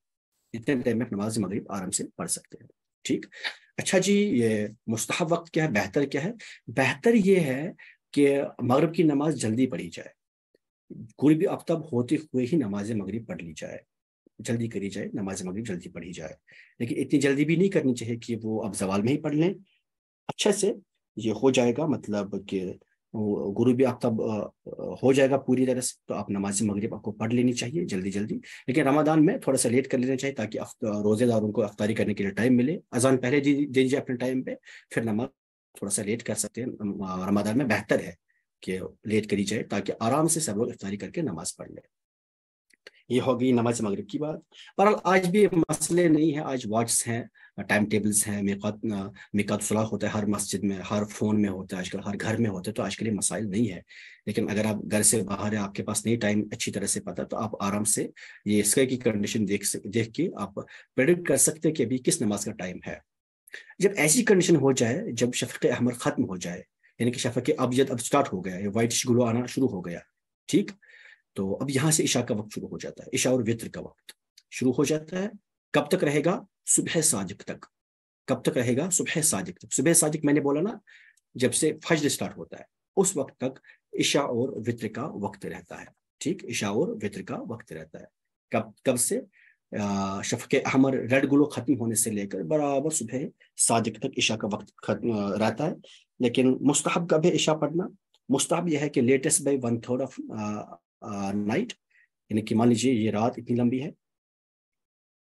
اتنے ٹائم میں نماز مغرب آرام سے پڑھ سکتے ہیں، ٹھیک؟ اچھا جی، یہ مستحب وقت کیا ہے، بہتر کیا ہے؟ بہتر یہ ہے کہ مغرب کی نماز جلدی پڑھی جائے، کوئی بھی آفتاب ہوتے ہوئے ہی نماز مغرب پڑھ لی جائے، جلدی کری جائے، نماز مغرب جلدی پڑھی جائے، لیکن اتنی جلدی بھی نہیں کرنی چاہیے کہ وہ اب زوال میں ہی پڑھ لیں، اچھے سے یہ ہو جائے گا، مطلب کہ غروبی آفتاب ہو جائے گا پوری طرح سے، تو آپ نماز مغرب آپ کو پڑھ لینی چاہیے جلدی جلدی، لیکن رمضان میں تھوڑا سا لیٹ کر لینا چاہیے تاکہ روزے داروں کو افطاری کرنے کے لیے ٹائم ملے، اذان پہلے دے دیجیے اپنے ٹائم پہ، پھر نماز تھوڑا سا لیٹ کر سکتے ہیں، رمضان میں بہتر ہے کہ لیٹ کری جائے تاکہ آرام سے سب لوگ افطاری کر کے نماز پڑھ لیں۔ یہ ہوگی نماز مغرب کی بات۔ پر آج بھی مسئلے نہیں ہے، آج واٹس ہیں، ٹائم ٹیبلز ہیں، میقات صلاح ہوتا ہے ہر مسجد میں، ہر فون میں ہوتا ہے آج کل، ہر گھر میں ہوتا ہے، تو آج کے لیے مسائل نہیں ہے، لیکن اگر آپ گھر سے باہر ہیں، آپ کے پاس نہیں ٹائم اچھی طرح سے پتا، تو آپ آرام سے یہ اسکائی کی کنڈیشن دیکھ کے آپ پریڈکٹ کر سکتے ہیں کہ ابھی کس نماز کا ٹائم ہے۔ جب ایسی کنڈیشن ہو جائے، جب شفق احمر ختم ہو جائے، یعنی کہ شفق ابیض اب سٹارٹ ہو گیا، یہ وائٹش گلو آنا شروع ہو گیا، ٹھیک؟ تو اب یہاں سے عشاء کا وقت شروع ہو جاتا ہے، عشاء اور وطر کا وقت شروع ہو جاتا ہے، کب تک رہے گا؟ صبح صادق تک۔ کب تک رہے گا؟ صبح صادق تک۔ صبح صادق میں نے بولا نا، جب سے فجر سٹارٹ ہوتا ہے اس وقت تک عشاء اور وطر کا وقت رہتا ہے، ٹھیک؟ عشاء اور وطر کا وقت رہتا ہے، کب سے؟ شفق احمر ریڈ گلو ختم ہونے سے لے کر برابر صبح صادق تک عشاء کا وقت رہتا ہے۔ لیکن مستحب کب ہے عشاء پڑھنا؟ مستحب یہ ہے کہ لیٹسٹ بائی 1/3 آف نائٹ، یعنی کہ مان لیجیے یہ رات اتنی لمبی ہے،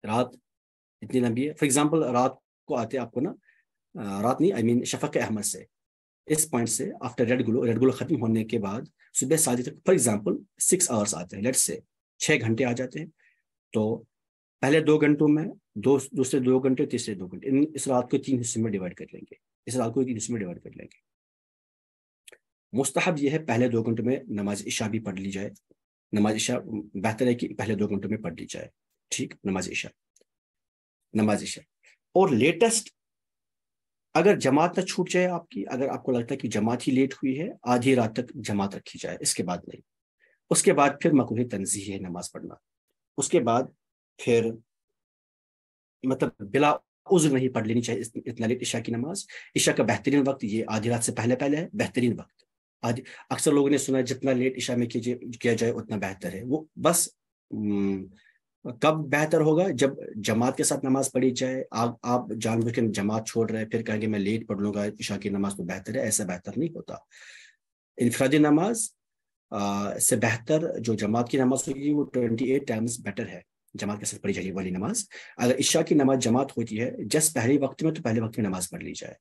رات اتنی لمبی ہے، فار ایگزامپل رات کو آتے آپ کو نا، رات نہیں، آئی مین شفق احمر سے، اس پوائنٹ سے آفٹر ریڈ گلو ختم ہونے کے بعد صبح صادق تک فار ایگزامپل 6 آورس آتے ہیں، لیٹ سے 6 گھنٹے آ جاتے ہیں، تو پہلے 2 گھنٹوں میں دوسرے 2 گھنٹے، تیسرے 2 گھنٹے، اس رات کو 3 حصے میں ڈیوائڈ کر لیں گے، اس رات کو 3 حصے میں ڈیوائڈ کر لیں گے۔ مستحب یہ ہے پہلے 2 گھنٹوں میں نماز عشاء بھی پڑھ لی جائے، نماز عشاء بہتر ہے کہ پہلے 2 گھنٹوں میں پڑھ لی جائے، ٹھیک، نماز عشاء، نماز عشاء۔ اور لیٹسٹ اگر جماعت نہ چھوٹ جائے آپ کی، اگر آپ کو لگتا ہے کہ جماعت ہی لیٹ ہوئی ہے، آدھی رات تک جماعت رکھی جائے، اس کے بعد نہیں، اس کے بعد پھر مکروہ تنزیہ ہے نماز پڑھنا، اس کے بعد پھر مطلب بلا عذر نہیں پڑھ لینی چاہیے اتنا لیٹ عشاء کی نماز۔ عشاء کا بہترین وقت یہ آدھی رات سے پہلے پہلے ہے، بہترین وقت۔ اکثر لوگوں نے سنا ہے جتنا لیٹ عشاء میں کیا جائے اتنا بہتر ہے، وہ بس کب بہتر ہوگا؟ جب جماعت کے ساتھ نماز پڑھی جائے۔ آپ جان بوجھ کے جماعت چھوڑ رہے ہیں پھر کہیں گے میں لیٹ پڑھ لوں گا عشاء کی نماز تو بہتر ہے، ایسا بہتر نہیں ہوتا۔ انفرادی نماز سے بہتر جو جماعت کی نماز ہوگی وہ 28 ٹائمز بیٹر ہے جماعت کے ساتھ پڑھی جائے والی نماز۔ اگر عشاء کی نماز جماعت ہوتی ہے جس پہلے وقت میں، تو پہلے وقت میں نماز پڑھ لی جائے۔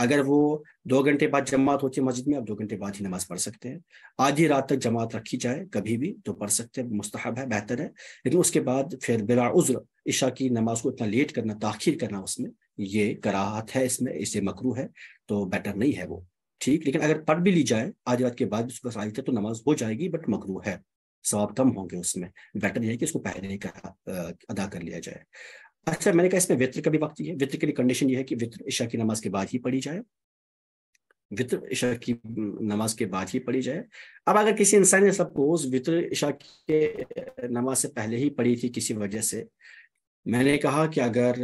اگر وہ 2 گھنٹے بعد جماعت ہوتی ہے مسجد میں، اب 2 گھنٹے بعد ہی نماز پڑھ سکتے ہیں۔ آدھی رات تک جماعت رکھی جائے کبھی بھی تو پڑھ سکتے ہیں، مستحب ہے، بہتر ہے، لیکن اس کے بعد پھر بلا عذر عشاء کی نماز کو اتنا لیٹ کرنا، تاخیر کرنا، اس میں یہ کراہت ہے، اس میں اسے مکروہ ہے، تو بیٹر نہیں ہے وہ، ٹھیک۔ لیکن اگر پڑھ بھی لی جائے آدھی رات کے بعد بھی صبح آئی تھے تو نماز ہو جائے گی، بٹ مکروہ ہے، ثواب کم ہوں گے اس میں، بیٹر یہ ہے کہ اس کو پہلے ہی ادا کر لیا جائے۔ اچھا، میں نے کہا اس میں وطر کا بھی وقت ہی ہے، وطر کے لیے کنڈیشن یہ ہے کہ وطر عشاء کی نماز کے بعد ہی پڑھی جائے، وطر عشاء کی نماز کے بعد ہی پڑھی جائے۔ اب اگر کسی انسان نے سپوز وطر عشاء کے نماز سے پہلے ہی پڑھی تھی کسی وجہ سے، میں نے کہا کہ اگر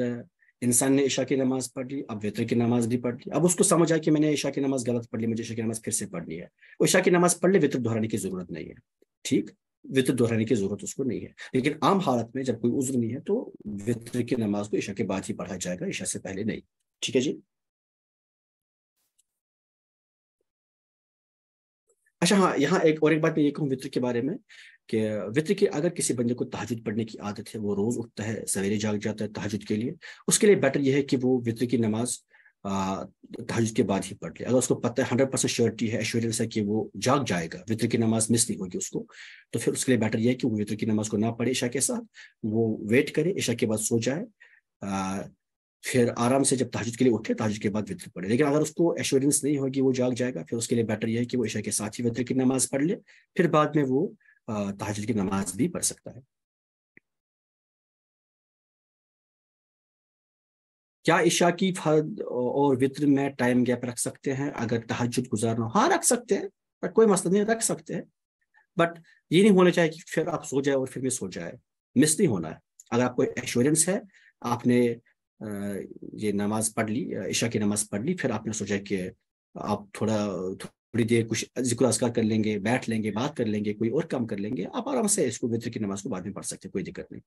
انسان نے عشاء کی نماز پڑھ لی، اب وطر کی نماز بھی پڑھ لی، اب اس کو سمجھ آیا کہ میں نے عشاء کی نماز غلط پڑھ لی، مجھے عشاء کی نماز پھر سے پڑھنی ہے، وہ عشاء کی نماز پڑھ لے، وطر دہرانے کی ضرورت نہیں ہے، ٹھیک، وطر دہرانے کی ضرورت اس کو نہیں ہے۔ لیکن عام حالت میں جب کوئی عذر نہیں ہے تو وطر کی نماز کو عشاء کے بعد ہی پڑھا جائے گا، عشاء سے پہلے نہیں، ٹھیک ہے جی۔ اچھا ہاں، یہاں ایک بات میں یہ کہوں وطر کے بارے میں کہ وطر کی اگر کسی بندے کو تہجد پڑھنے کی عادت ہے، وہ روز اٹھتا ہے، سویرے جاگ جاتا ہے تہجد کے لیے، اس کے لیے بیٹر یہ ہے کہ وہ وطر کی نماز تہجد کے بعد ہی پڑھ لے۔ اگر اس کو پتہ ہے 100% شیورٹی ہے، ایشورینس ہے کہ وہ جاگ جائے گا، وطر کی نماز مس نہیں ہوگی اس کو، تو پھر اس کے لیے بیٹر یہ ہے کہ وہ وطر کی نماز کو نہ پڑھے عشاء کے ساتھ، وہ ویٹ کرے، عشاء کے بعد سو جائے، پھر آرام سے جب تہجد کے لیے اٹھے تہجد کے بعد وطر پڑھے۔ لیکن اگر اس کو ایشورینس نہیں ہوگی وہ جاگ جائے گا، پھر اس کے لیے بیٹر یہ ہے کہ وہ عشاء کے ساتھ ہی وطر کی نماز پڑھ لے، پھر بعد میں وہ تہجد کی نماز بھی پڑھ سکتا ہے۔ کیا عشاء کی فرد اور وطر میں ٹائم گیپ رکھ سکتے ہیں اگر تہجد گزارنا ہو؟ ہاں رکھ سکتے ہیں، بٹ کوئی مسئلہ نہیں، رکھ سکتے ہیں، بٹ یہ نہیں ہونا چاہیے کہ پھر آپ سو جائے اور پھر مس ہو جائے، مس نہیں ہونا ہے۔ اگر آپ کو ایشورینس ہے، آپ نے یہ نماز پڑھ لی، عشاء کی نماز پڑھ لی، پھر آپ نے سوچا کہ آپ تھوڑی دیر کچھ ذکر اذکار کر لیں گے، بیٹھ لیں گے، بات کر لیں گے، کوئی اور کام کر لیں گے، آپ آرام سے اس کو وطر کی نماز کو بعد میں پڑھ سکتے، کوئی دقت نہیں۔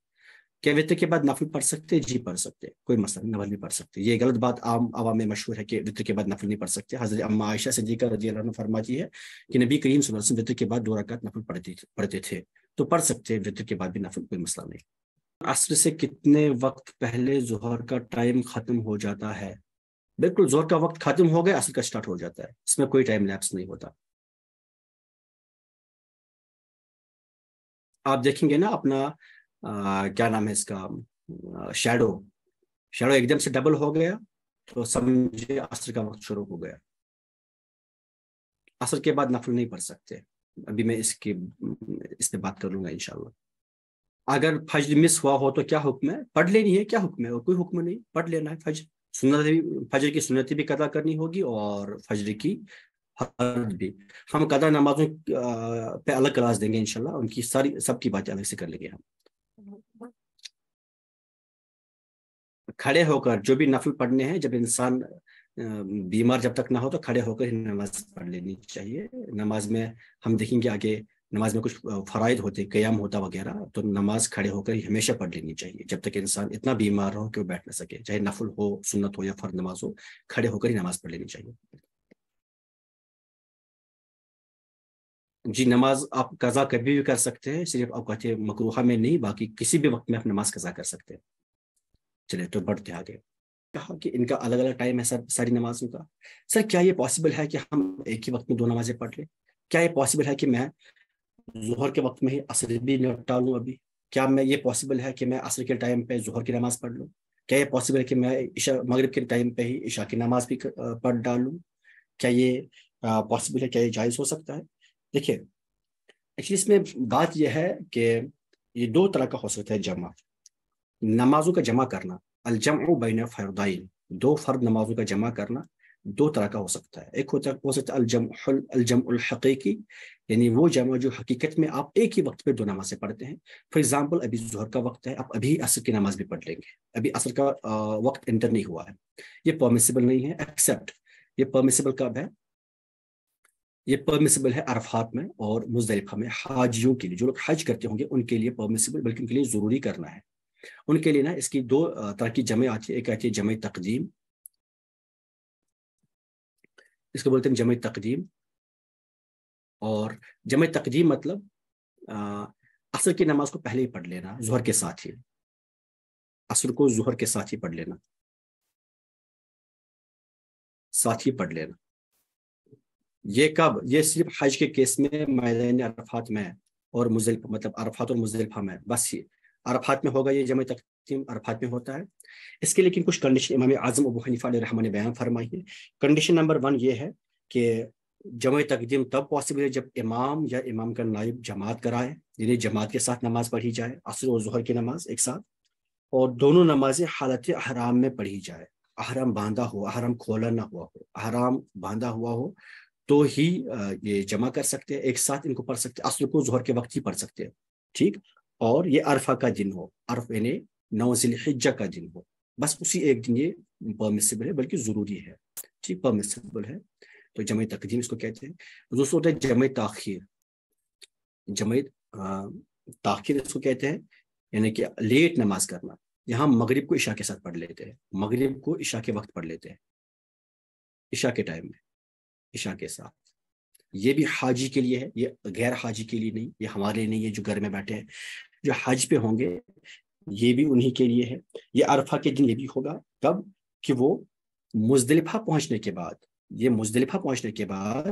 کیا وطر کے بعد نفل پڑھ سکتے؟ جی پڑھ سکتے، کوئی مسئلہ نہیں، نفل بھی پڑھ سکتے۔ یہ غلط بات عام عوام میں مشہور ہے کہ وطر کے بعد نفل نہیں پڑھ سکتے۔ حضرت اما عائشہ صدیقہ رضی اللہ عنہ فرماتی ہے کہ نبی کریم صلی اللہ علیہ وسلم وطر کے بعد 2 رکعت نفل پڑھتے تھے، تو پڑھ سکتے ہیں وطر کے بعد بھی نفل، کوئی مسئلہ نہیں۔ عصر سے کتنے وقت پہلے ظہر کا ٹائم ختم ہو جاتا ہے؟ بالکل، ظہر کا وقت ختم ہو گیا، عصر کا سٹارٹ ہو جاتا ہے، اس میں کوئی ٹائم لیپس نہیں ہوتا۔ آپ دیکھیں گے نا اپنا کیا نام ہے اس کا، شیڈو، شیڈو ایک دم سے ڈبل ہو گیا تو سمجھے عصر کا وقت شروع ہو گیا۔ عصر کے بعد نفل نہیں پڑھ سکتے، ابھی میں اس پہ بات کر لوں گا انشاءاللہ۔ اگر فجر مس ہوا ہو تو کیا حکم ہے؟ پڑھ لینی ہے، کیا حکم ہے؟ اور کوئی حکم نہیں، پڑھ لینا ہے فجر، فجر کی سنتیں بھی قضا کرنی ہوگی اور فجر کی فرض بھی۔ ہم قضا نمازوں پہ الگ کلاس دیں گے انشاءاللہ، ان کی ساری سب کی باتیں الگ سے کر لیں گے ہم۔ کھڑے ہو کر جو بھی نفل پڑھنے ہیں، جب انسان بیمار جب تک نہ ہو تو کھڑے ہو کر ہی نماز پڑھ لینی چاہیے۔ نماز میں ہم دیکھیں گے آگے، نماز میں کچھ فرائض ہوتے، قیام ہوتا وغیرہ، تو نماز کھڑے ہو کر ہی ہمیشہ پڑھ لینی چاہیے جب تک انسان اتنا بیمار ہو کہ وہ بیٹھ نہ سکے، چاہے نفل ہو، سنت ہو یا فرض نماز ہو، کھڑے ہو کر ہی نماز پڑھ لینی چاہیے۔ جی، نماز آپ قضا کبھی بھی کر سکتے ہیں، صرف اوقات مکروہہ میں نہیں، باقی کسی بھی وقت میں آپ نماز قضا کر سکتے ہیں۔ چلے تو بڑھتے آگے۔ کہا کہ ان کا الگ الگ ٹائم ہے ساری نمازوں کا۔ سر کیا یہ پاسبل ہے کہ ہم ایک ہی وقت میں 2 نمازیں پڑھ لیں؟ کیا یہ پاسبل ہے کہ میں ظہر کے وقت میں ہی عصر بھی نپٹا لوں ابھی؟ کیا میں یہ پاسبل ہے کہ میں عصر کے ٹائم پہ ظہر کی نماز پڑھ لوں؟ کیا یہ پاسبل ہے کہ میں مغرب کے ٹائم پہ ہی عشاء کی نماز بھی پڑھ ڈالوں؟ کیا یہ پاسبل ہے؟ کیا یہ جائز ہو سکتا ہے؟ دیکھیے ایکچولی اس میں بات یہ ہے کہ یہ دو طرح کا ہو سکتا ہے جمع، نمازوں کا جمع کرنا، الجمع بین فردین، دو فرد نمازوں کا جمع کرنا دو طرح کا ہو سکتا ہے. ایک ہو سکتا ہے الجمع الحقیقی، یعنی وہ جمع جو حقیقت میں آپ ایک ہی وقت پہ دو نمازیں پڑھتے ہیں. فار ایگزامپل ابھی ظہر کا وقت ہے، آپ ابھی عصر کی نماز بھی پڑھ لیں گے، ابھی عصر کا وقت انٹر نہیں ہوا ہے. یہ پرمیسیبل نہیں ہے، ایکسیپٹ یہ پرمیسیبل کب ہے؟ یہ پرمیسیبل ہے عرفات میں اور مزدلفہ میں. حاجیوں کے لیے، جو لوگ حج کرتے ہوں گے ان کے لیے پرمیسیبل، بلکہ ان کے لیے ضروری کرنا ہے. ان کے لیے نا اس کی دو طرح کی جمع آتی ہے. ایک آتی ہے جمع تقدیم، اس کو بولتے ہیں جمع تقدیم. اور جمع تقدیم مطلب عصر کی نماز کو پہلے ہی پڑھ لینا، ظہر کے ساتھ ہی، عصر کو ظہر کے ساتھ ہی پڑھ لینا، ساتھ ہی پڑھ لینا. یہ کب؟ یہ صرف حج کے کیس میں، میدان عرفات میں اور مزدلفہ، مطلب عرفات اور مزدلفہ میں بس. یہ عرفات میں ہوگا، یہ جمع تقدیم عرفات میں ہوتا ہے. اس کے لیکن کچھ کنڈیشن امام اعظم ابو حنیفہ علیہ رحمہ نے بیان فرمائی ہے. کنڈیشن نمبر 1 یہ ہے کہ جمع تقدیم تب پاسبل ہے جب امام یا امام کا نائب جماعت کرائے، یعنی جماعت کے ساتھ نماز پڑھی جائے، عصر اور ظہر کی نماز ایک ساتھ، اور دونوں نمازیں حالت احرام میں پڑھی جائے. احرام باندھا ہو، احرام کھولا نہ ہوا ہو، احرام باندھا ہوا ہو تو ہی یہ جمع کر سکتے ہیں، ایک ساتھ ان کو پڑھ سکتے ہیں. عصر کو ظہر کے وقت ہی پڑھ سکتے ہیں، ٹھیک. اور یہ عرفہ کا دن ہو، عرف یعنی 9 ذی الحجہ کا دن ہو، بس اسی ایک دن یہ پرمیسیبل ہے، بلکہ ضروری ہے، ٹھیک، پرمیسیبل ہے. تو جمع تقدیم اس کو کہتے ہیں. دوسرا ہوتا ہے جمع تاخیر. جمع تاخیر اس کو کہتے ہیں، یعنی کہ لیٹ نماز کرنا. یہاں مغرب کو عشاء کے ساتھ پڑھ لیتے ہیں، مغرب کو عشاء کے وقت پڑھ لیتے ہیں، عشاء کے ٹائم میں عشاء کے ساتھ. یہ بھی حاجی کے لیے ہے، یہ غیر حاجی کے لیے نہیں، یہ ہمارے لیے نہیں ہے جو گھر میں بیٹھے ہیں. جو حج پہ ہوں گے یہ بھی انہی کے لیے ہے. یہ عرفہ کے دن یہ بھی ہوگا، کب؟ کہ وہ مزدلفہ پہنچنے کے بعد، یہ مزدلفہ پہنچنے کے بعد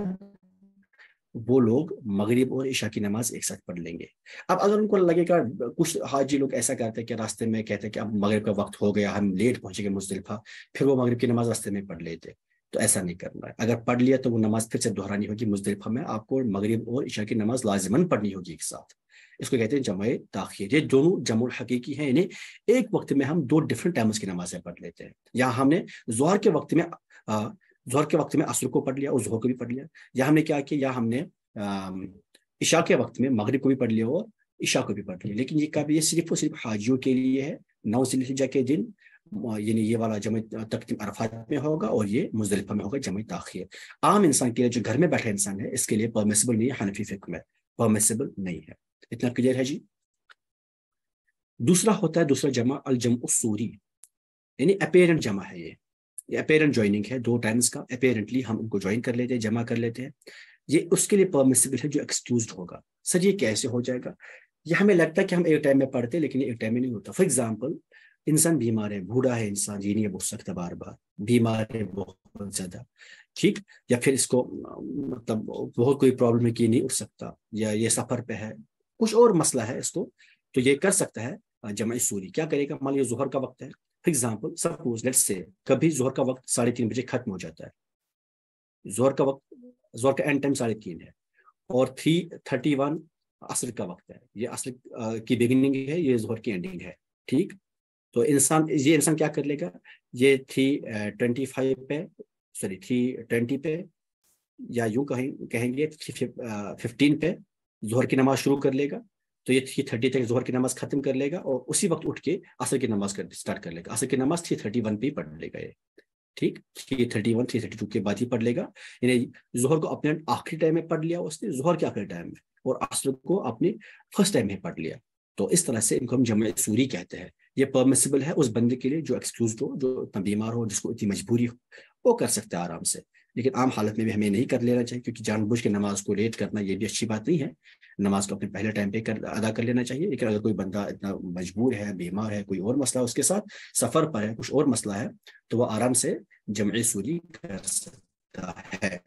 وہ لوگ مغرب اور عشاء کی نماز ایک ساتھ پڑھ لیں گے. اب اگر ان کو لگے گا، کچھ حاجی لوگ ایسا کرتے ہیں کہ راستے میں کہتے ہیں کہ اب مغرب کا وقت ہو گیا، ہم لیٹ پہنچے گے مزدلفہ، پھر وہ مغرب کی نماز راستے میں پڑھ لیتے. تو ایسا نہیں کرنا ہے. اگر پڑھ لیا تو وہ نماز پھر سے دہرانی ہوگی. مزدلفہ میں آپ کو مغرب اور عشاء کی نماز لازماً پڑھنی ہوگی ایک ساتھ. اس کو کہتے ہیں جمع تاخیر. یہ دونوں جمع الحقیقی ہیں، یعنی ایک وقت میں ہم دو ڈفرنٹ ٹائمز کی نمازیں پڑھ لیتے ہیں. یہاں ہم نے ظہر کے وقت میں عصر کو پڑھ لیا اور ظہر کو بھی پڑھ لیا. یا ہم نے کیا کیا، یا ہم نے عشاء کے وقت میں مغرب کو بھی پڑھ لیا اور عشاء کو بھی پڑھ لیا. لیکن یہ کب؟ یہ صرف اور صرف حاجیوں کے لیے ہے. 9 ذی الحجہ کے دن، یعنی یہ والا جمع تقدیم عرفات میں ہوگا اور یہ مزدلفہ میں ہوگا جمع تاخیر. عام انسان کے لیے، جو گھر میں بیٹھے انسان ہے، اس کے لیے پرمیسیبل نہیں ہے. حنفی فقہ میں پرمیسیبل نہیں ہے. اتنا کلیئر ہے جی؟ دوسرا ہوتا ہے دوسرا جمع الجمع الصوری، یعنی اپیرنٹ جمع ہے. یہ اپیرنٹ جوائننگ ہے دو ٹائمز کا. اپیرنٹلی ہم ان کو جوائن کر لیتے ہیں، جمع کر لیتے ہیں. یہ اس کے لیے پرمیسیبل ہے جو ایکسکیوزڈ ہوگا. سر یہ کیسے ہو جائے گا؟ یہ ہمیں لگتا ہے کہ ہم ایک ٹائم میں پڑھتے، لیکن ایک ٹائم میں نہیں ہوتا. فار ایگزامپل انسان بیمار ہے، بوڑھا ہے انسان، جی نہیں اٹھ سکتا، بار بار بیمار ہے بہت زیادہ، ٹھیک، یا پھر اس کو مطلب بہت کوئی پرابلم ہے کہ نہیں اٹھ سکتا، یا یہ سفر پہ ہے، کچھ اور مسئلہ ہے اس کو، تو یہ کر سکتا ہے جمع سوری. کیا کرے گا؟ مان لیے ظہر کا وقت ہے، for example suppose let's say کبھی ظہر کا وقت 3:30 بجے ختم ہو جاتا ہے. ظہر کا وقت، ظہر کا اینڈ ٹائم 3:30 ہے، اور 3:31 عصر کا وقت ہے. یہ عصر کی بگننگ ہے، یہ ظہر کی اینڈنگ ہے، ٹھیک. تو انسان کیا کر لے گا؟ یہ 3:25 پہ، سوری 3:20 پہ، یا یوں کہیں گے 3:15 پہ ظہر کی نماز شروع کر لے گا. تو یہ 3:30 تک ظہر کی نماز ختم کر لے گا، اور اسی وقت اٹھ کے عصر کی نماز اسٹارٹ کر لے گا. عصر کی نماز 3:31 پہ پڑھ لے گا یہ، ٹھیک. 3:31 3:32 کے بعد ہی پڑھ لے گا. یعنی ظہر کو اپنے آخری ٹائم میں پڑھ لیا اس نے، ظہر کے آخری ٹائم میں، اور عصر کو اپنے فرسٹ ٹائم میں پڑھ لیا. تو اس طرح سے ان کو ہم جمع سوری کہتے ہیں. یہ پرمیسیبل ہے اس بندے کے لیے جو ایکسکیوزڈ ہو، جو اتنا بیمار ہو، جس کو اتنی مجبوری ہو، وہ کر سکتا ہے آرام سے. لیکن عام حالت میں بھی ہمیں نہیں کر لینا چاہیے، کیونکہ جان بوجھ کے نماز کو لیٹ کرنا یہ بھی اچھی بات نہیں ہے. نماز کو اپنے پہلے ٹائم پہ ادا کر لینا چاہیے. لیکن اگر کوئی بندہ اتنا مجبور ہے، بیمار ہے، کوئی اور مسئلہ اس کے ساتھ، سفر پر ہے، کچھ اور مسئلہ ہے، تو وہ آرام سے جمع سوری کر سکتا ہے.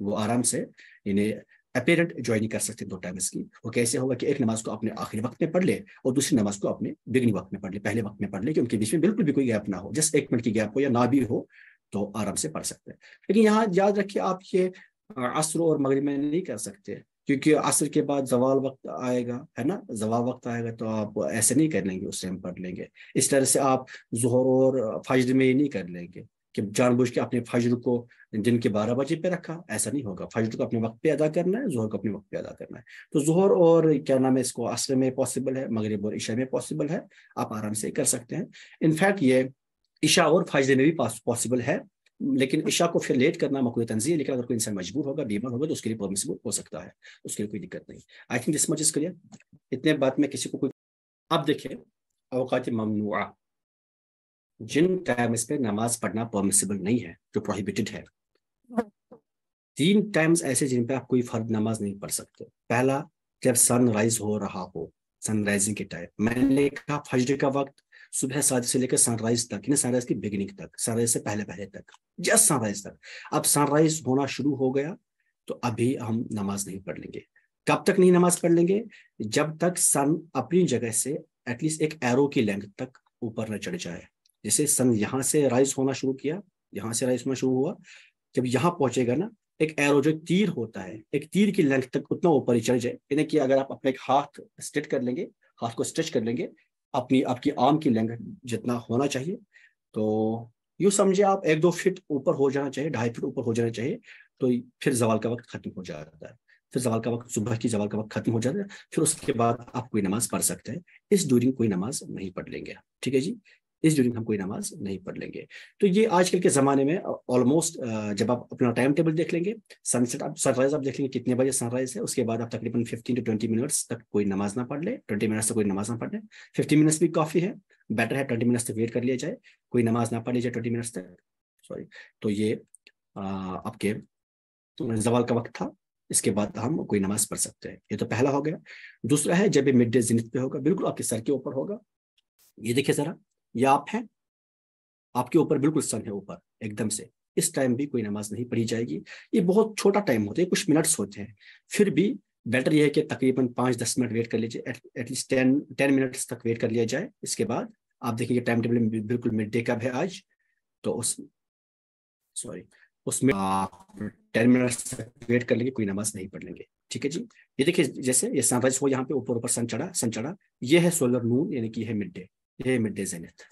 وہ آرام سے، یعنی اپیرنٹ جوائن نہیں کر سکتے دو ٹائمز کی. وہ کیسے ہوگا کہ ایک نماز کو اپنے آخری وقت میں پڑھ لے اور دوسری نماز کو اپنے بگنی وقت میں پڑھ لے, پہلے وقت میں پڑھ لے, کہ ان کے بیچ میں بالکل بھی کوئی گیپ نہ ہو, جس 1 منٹ کی گیپ ہو یا نہ بھی ہو تو آرام سے پڑھ سکتے ہیں. لیکن یہاں یاد رکھیے آپ یہ عصر اور مغرب میں نہیں کر سکتے, کیونکہ عصر کے بعد زوال وقت آئے گا, ہے نا, زوال وقت آئے گا, تو آپ ایسے نہیں کر لیں گے, اس سے ہم پڑھ لیں گے. اس طرح سے آپ ظہر اور فجر میں ہی نہیں کر لیں گے کہ جان بوجھ کے اپنے فجر کو دن کے 12 بجے پہ رکھا, ایسا نہیں ہوگا. فجر کو اپنے وقت پہ ادا کرنا ہے, ظہر کو اپنے وقت پہ ادا کرنا ہے. تو ظہر اور کیا نام ہے اس کو عصر میں پاسبل ہے, مغرب اور عشاء میں پاسبل ہے, آپ آرام سے کر سکتے ہیں. انفیکٹ یہ عشاء اور فجر میں بھی پاسبل ہے, لیکن عشاء کو پھر لیٹ کرنا مقروء تنزیہ ہے, لیکن اگر کوئی انسان مجبور ہوگا, بیمار ہوگا, تو اس کے لیے پرمیسبل ہو سکتا ہے, اس کے لیے کوئی دقت نہیں. I think this much is clear. اتنے بات میں کسی کو کوئی. اب دیکھیں اوقات ممنوعہ, جن ٹائمز پہ نماز پڑھنا پرمیسبل نہیں ہے, جو پروہیبٹڈ ہے. 3 ٹائمز ایسے جن پہ آپ کوئی فرض نماز نہیں پڑھ سکتے. پہلا, جب سن رائز ہو رہا ہو, سن رائزنگ کے ٹائم. میں نے کہا فجر کا وقت صبح 7 سے لے کر سن رائز تک, یعنی سن رائز کی بگننگ تک, سن رائز سے پہلے تک, جسٹ سن رائز تک. اب سن رائز ہونا شروع ہو گیا تو ابھی ہم نماز نہیں پڑھ لیں گے. کب تک نہیں نماز پڑھ لیں گے؟ جب تک سن اپنی جگہ سے ایٹ لیسٹ ایک ایرو کی لینتھ تک اوپر نہ چڑھ جائے. جیسے سن یہاں سے رائز ہونا شروع کیا, یہاں سے رائز ہونا شروع ہوا, جب یہاں پہنچے گا نا, ایک ایرو جو تیر ہوتا ہے, ایک تیر کی لینتھ تک اتنا اوپر ہی چڑھ جائے. یعنی کہ اگر آپ اپنا ایک ہاتھ اسٹریچ کر لیں گے, ہاتھ کو اسٹریچ کر لیں گے آپ کی آرم کی لینتھ جتنا ہونا چاہیے, تو یوں سمجھے آپ 1-2 فٹ اوپر ہو جانا چاہیے, 2.5 فٹ اوپر ہو جانا چاہیے, تو پھر زوال کا وقت ختم ہو جاتا ہے. پھر زوال کا وقت, صبح کی زوال کا وقت ختم ہو جاتا ہے. پھر اس کے بعد آپ کوئی نماز پڑھ سکتے ہیں. اس ڈیورنگ کوئی نماز نہیں پڑھ لیں گے, ٹھیک ہے جی, اس ڈیورنگ ہم کوئی نماز نہیں پڑھ لیں گے. تو یہ آج کل کے زمانے میں آلموسٹ, جب آپ اپنا ٹائم ٹیبل دیکھ لیں گے, سن سیٹ آپ سن رائز آپ دیکھ لیں گے کتنے بجے سن رائز ہے, اس کے بعد آپ تقریباً 15 to 20 منٹس تک کوئی نماز نہ پڑھ لے, 20 منٹس تک کوئی نماز نہ پڑھ لے. 15 منٹس بھی کافی ہے, بیٹر ہے 20 منٹس تک ویٹ کر لیا جائے, کوئی نماز نہ پڑھ لی جائے 20 منٹس تک, سوری. تو یہ آپ کے زوال کا وقت تھا, اس کے بعد ہم کوئی نماز پڑھ سکتے ہیں. یہ تو پہلا ہو گیا. دوسرا ہے جب یہ مڈ ڈے زینت پہ ہوگا, بالکل آپ کے سر کے اوپر ہوگا. یہ دیکھیں ذرا, یہ آپ ہیں, آپ کے اوپر بالکل سن ہے اوپر ایک دم سے, اس ٹائم بھی کوئی نماز نہیں پڑھی جائے گی. یہ بہت چھوٹا ٹائم ہوتا ہے, کچھ منٹس ہوتے ہیں, پھر بھی بیٹر یہ ہے کہ تقریباً 5-10 منٹ ویٹ کر لیجیے, ایٹ لیسٹ 10 منٹس تک ویٹ کر لیا جائے. اس کے بعد آپ دیکھیں گے ٹائم ٹیبل میں بالکل مڈ ڈے کب ہے آج, تو اس میں 10 منٹس تک ویٹ کر لیں گے, کوئی نماز نہیں پڑھ لیں گے, ٹھیک ہے جی. یہ دیکھیں جیسے یہ سن رائز ہو, یہاں پہ اوپر سن چڑھا, یہ ہے سولر نون, یعنی کہ یہ ہے مڈ ڈے, یہ ہے مڈ ڈے زینت,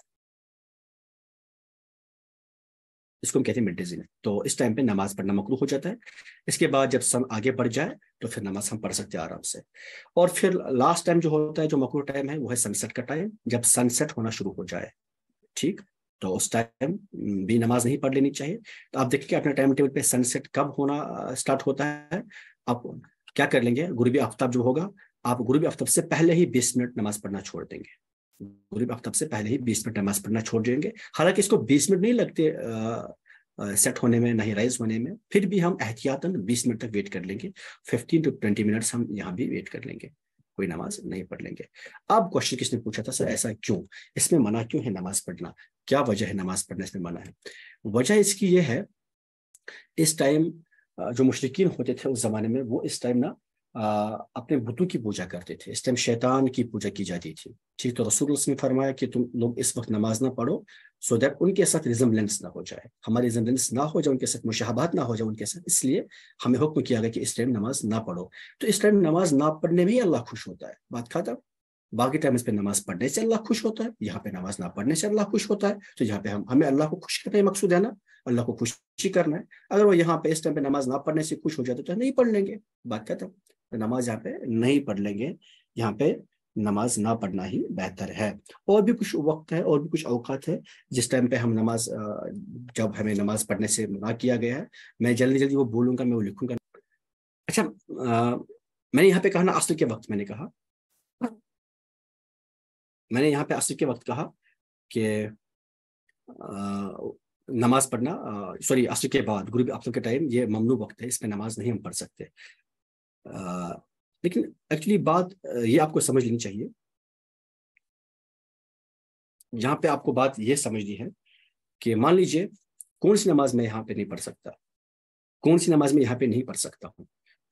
اس کو ہم کہتے ہیں مڈ ڈے زینت. تو اس ٹائم پہ نماز پڑھنا مکروہ ہو جاتا ہے. اس کے بعد جب سن آگے بڑھ جائے تو پھر نماز ہم پڑھ سکتے ہیں آرام سے. اور پھر لاسٹ ٹائم جو ہوتا ہے, جو مکروہ ٹائم ہے, وہ ہے سن سیٹ کا ٹائم, جب سن سیٹ ہونا شروع ہو جائے, ٹھیک. تو اس ٹائم بھی نماز نہیں پڑھ لینی چاہیے. تو آپ دیکھیں کہ اپنے ٹائم ٹیبل پہ سن سیٹ کب ہونا اسٹارٹ ہوتا ہے. آپ کیا کر لیں گے, غروبی آفتاب جو ہوگا, آپ غروبی آفتاب سے پہلے ہی 20 منٹ نماز پڑھنا چھوڑ دیں گے. غروبی آفتاب سے پہلے ہی 20 منٹ نماز پڑھنا چھوڑ دیں گے. حالانکہ اس کو 20 منٹ نہیں لگتے سیٹ ہونے میں, نہیں رائز ہونے میں, پھر بھی ہم احتیاطاً 20 منٹ تک ویٹ کر لیں گے. 15 to 20 منٹس ہم یہاں بھی ویٹ کر لیں گے, کوئی نماز نہیں پڑھ لیں گے. اب کوشچن کس نے پوچھا تھا, سر ایسا کیوں, اس میں منع کیوں ہے نماز پڑھنا, کیا وجہ ہے نماز پڑھنے اس میں منع ہے؟ وجہ اس کی یہ ہے, اس ٹائم جو مشرکین ہوتے تھے اس زمانے میں, وہ اس ٹائم نا اپنے بتوں کی پوجا کرتے تھے. اس ٹائم شیطان کی پوجا کی جاتی تھی, ٹھیک. تو رسول اللہ نے فرمایا کہ تم لوگ اس وقت نماز نہ پڑھو, سو دیٹ ان کے ساتھ ریزمبلنس نہ ہو جائے, ہماری ریزمبلنس نہ ہو جائے, ان کے ساتھ مشابہت نہ ہو جائے ان کے ساتھ, اس لیے ہمیں حکم کیا گیا کہ اس ٹائم نماز نہ پڑھو. تو اس ٹائم نماز نہ پڑھنے میں ہی اللہ خوش ہوتا ہے, بات ختم. باقی ٹائم پہ نماز پڑھنے سے اللہ خوش ہوتا ہے, یہاں پہ نماز نہ پڑھنے سے اللہ خوش ہوتا ہے. تو یہاں پہ ہمیں اللہ کو خوش کرنا مقصود ہے نا, اللہ کو خوشی کرنا ہے. اگر وہ یہاں پہ اس ٹائم پہ نماز نہ پڑھنے سے خوش ہو جاتے تو نہیں پڑھ لیں گے, بات ختم. نماز یہاں پہ نہیں پڑھ لیں گے, یہاں پہ نماز نہ پڑھنا ہی بہتر ہے. اور بھی کچھ وقت ہے, اور بھی کچھ اوقات ہے جس ٹائم پہ ہم نماز, جب ہمیں نماز پڑھنے سے منع کیا گیا ہے. میں جلدی وہ بولوں گا, میں وہ لکھوں گا. اچھا, میں نے یہاں پہ کہا نا عصر کے وقت, میں نے یہاں پہ عصر کے وقت کہا کہ نماز پڑھنا, سوری عصر کے بعد غروبی آفتاب کے ٹائم, یہ ممنوع وقت ہے, اس پہ نماز نہیں ہم پڑھ سکتے. لیکن ایکچولی بات یہ آپ کو سمجھ لینی چاہیے, یہاں پہ آپ کو بات یہ سمجھنی ہے کہ مان لیجئے کون سی نماز میں یہاں پہ نہیں پڑھ سکتا, کون سی نماز میں یہاں پہ نہیں پڑھ سکتا ہوں.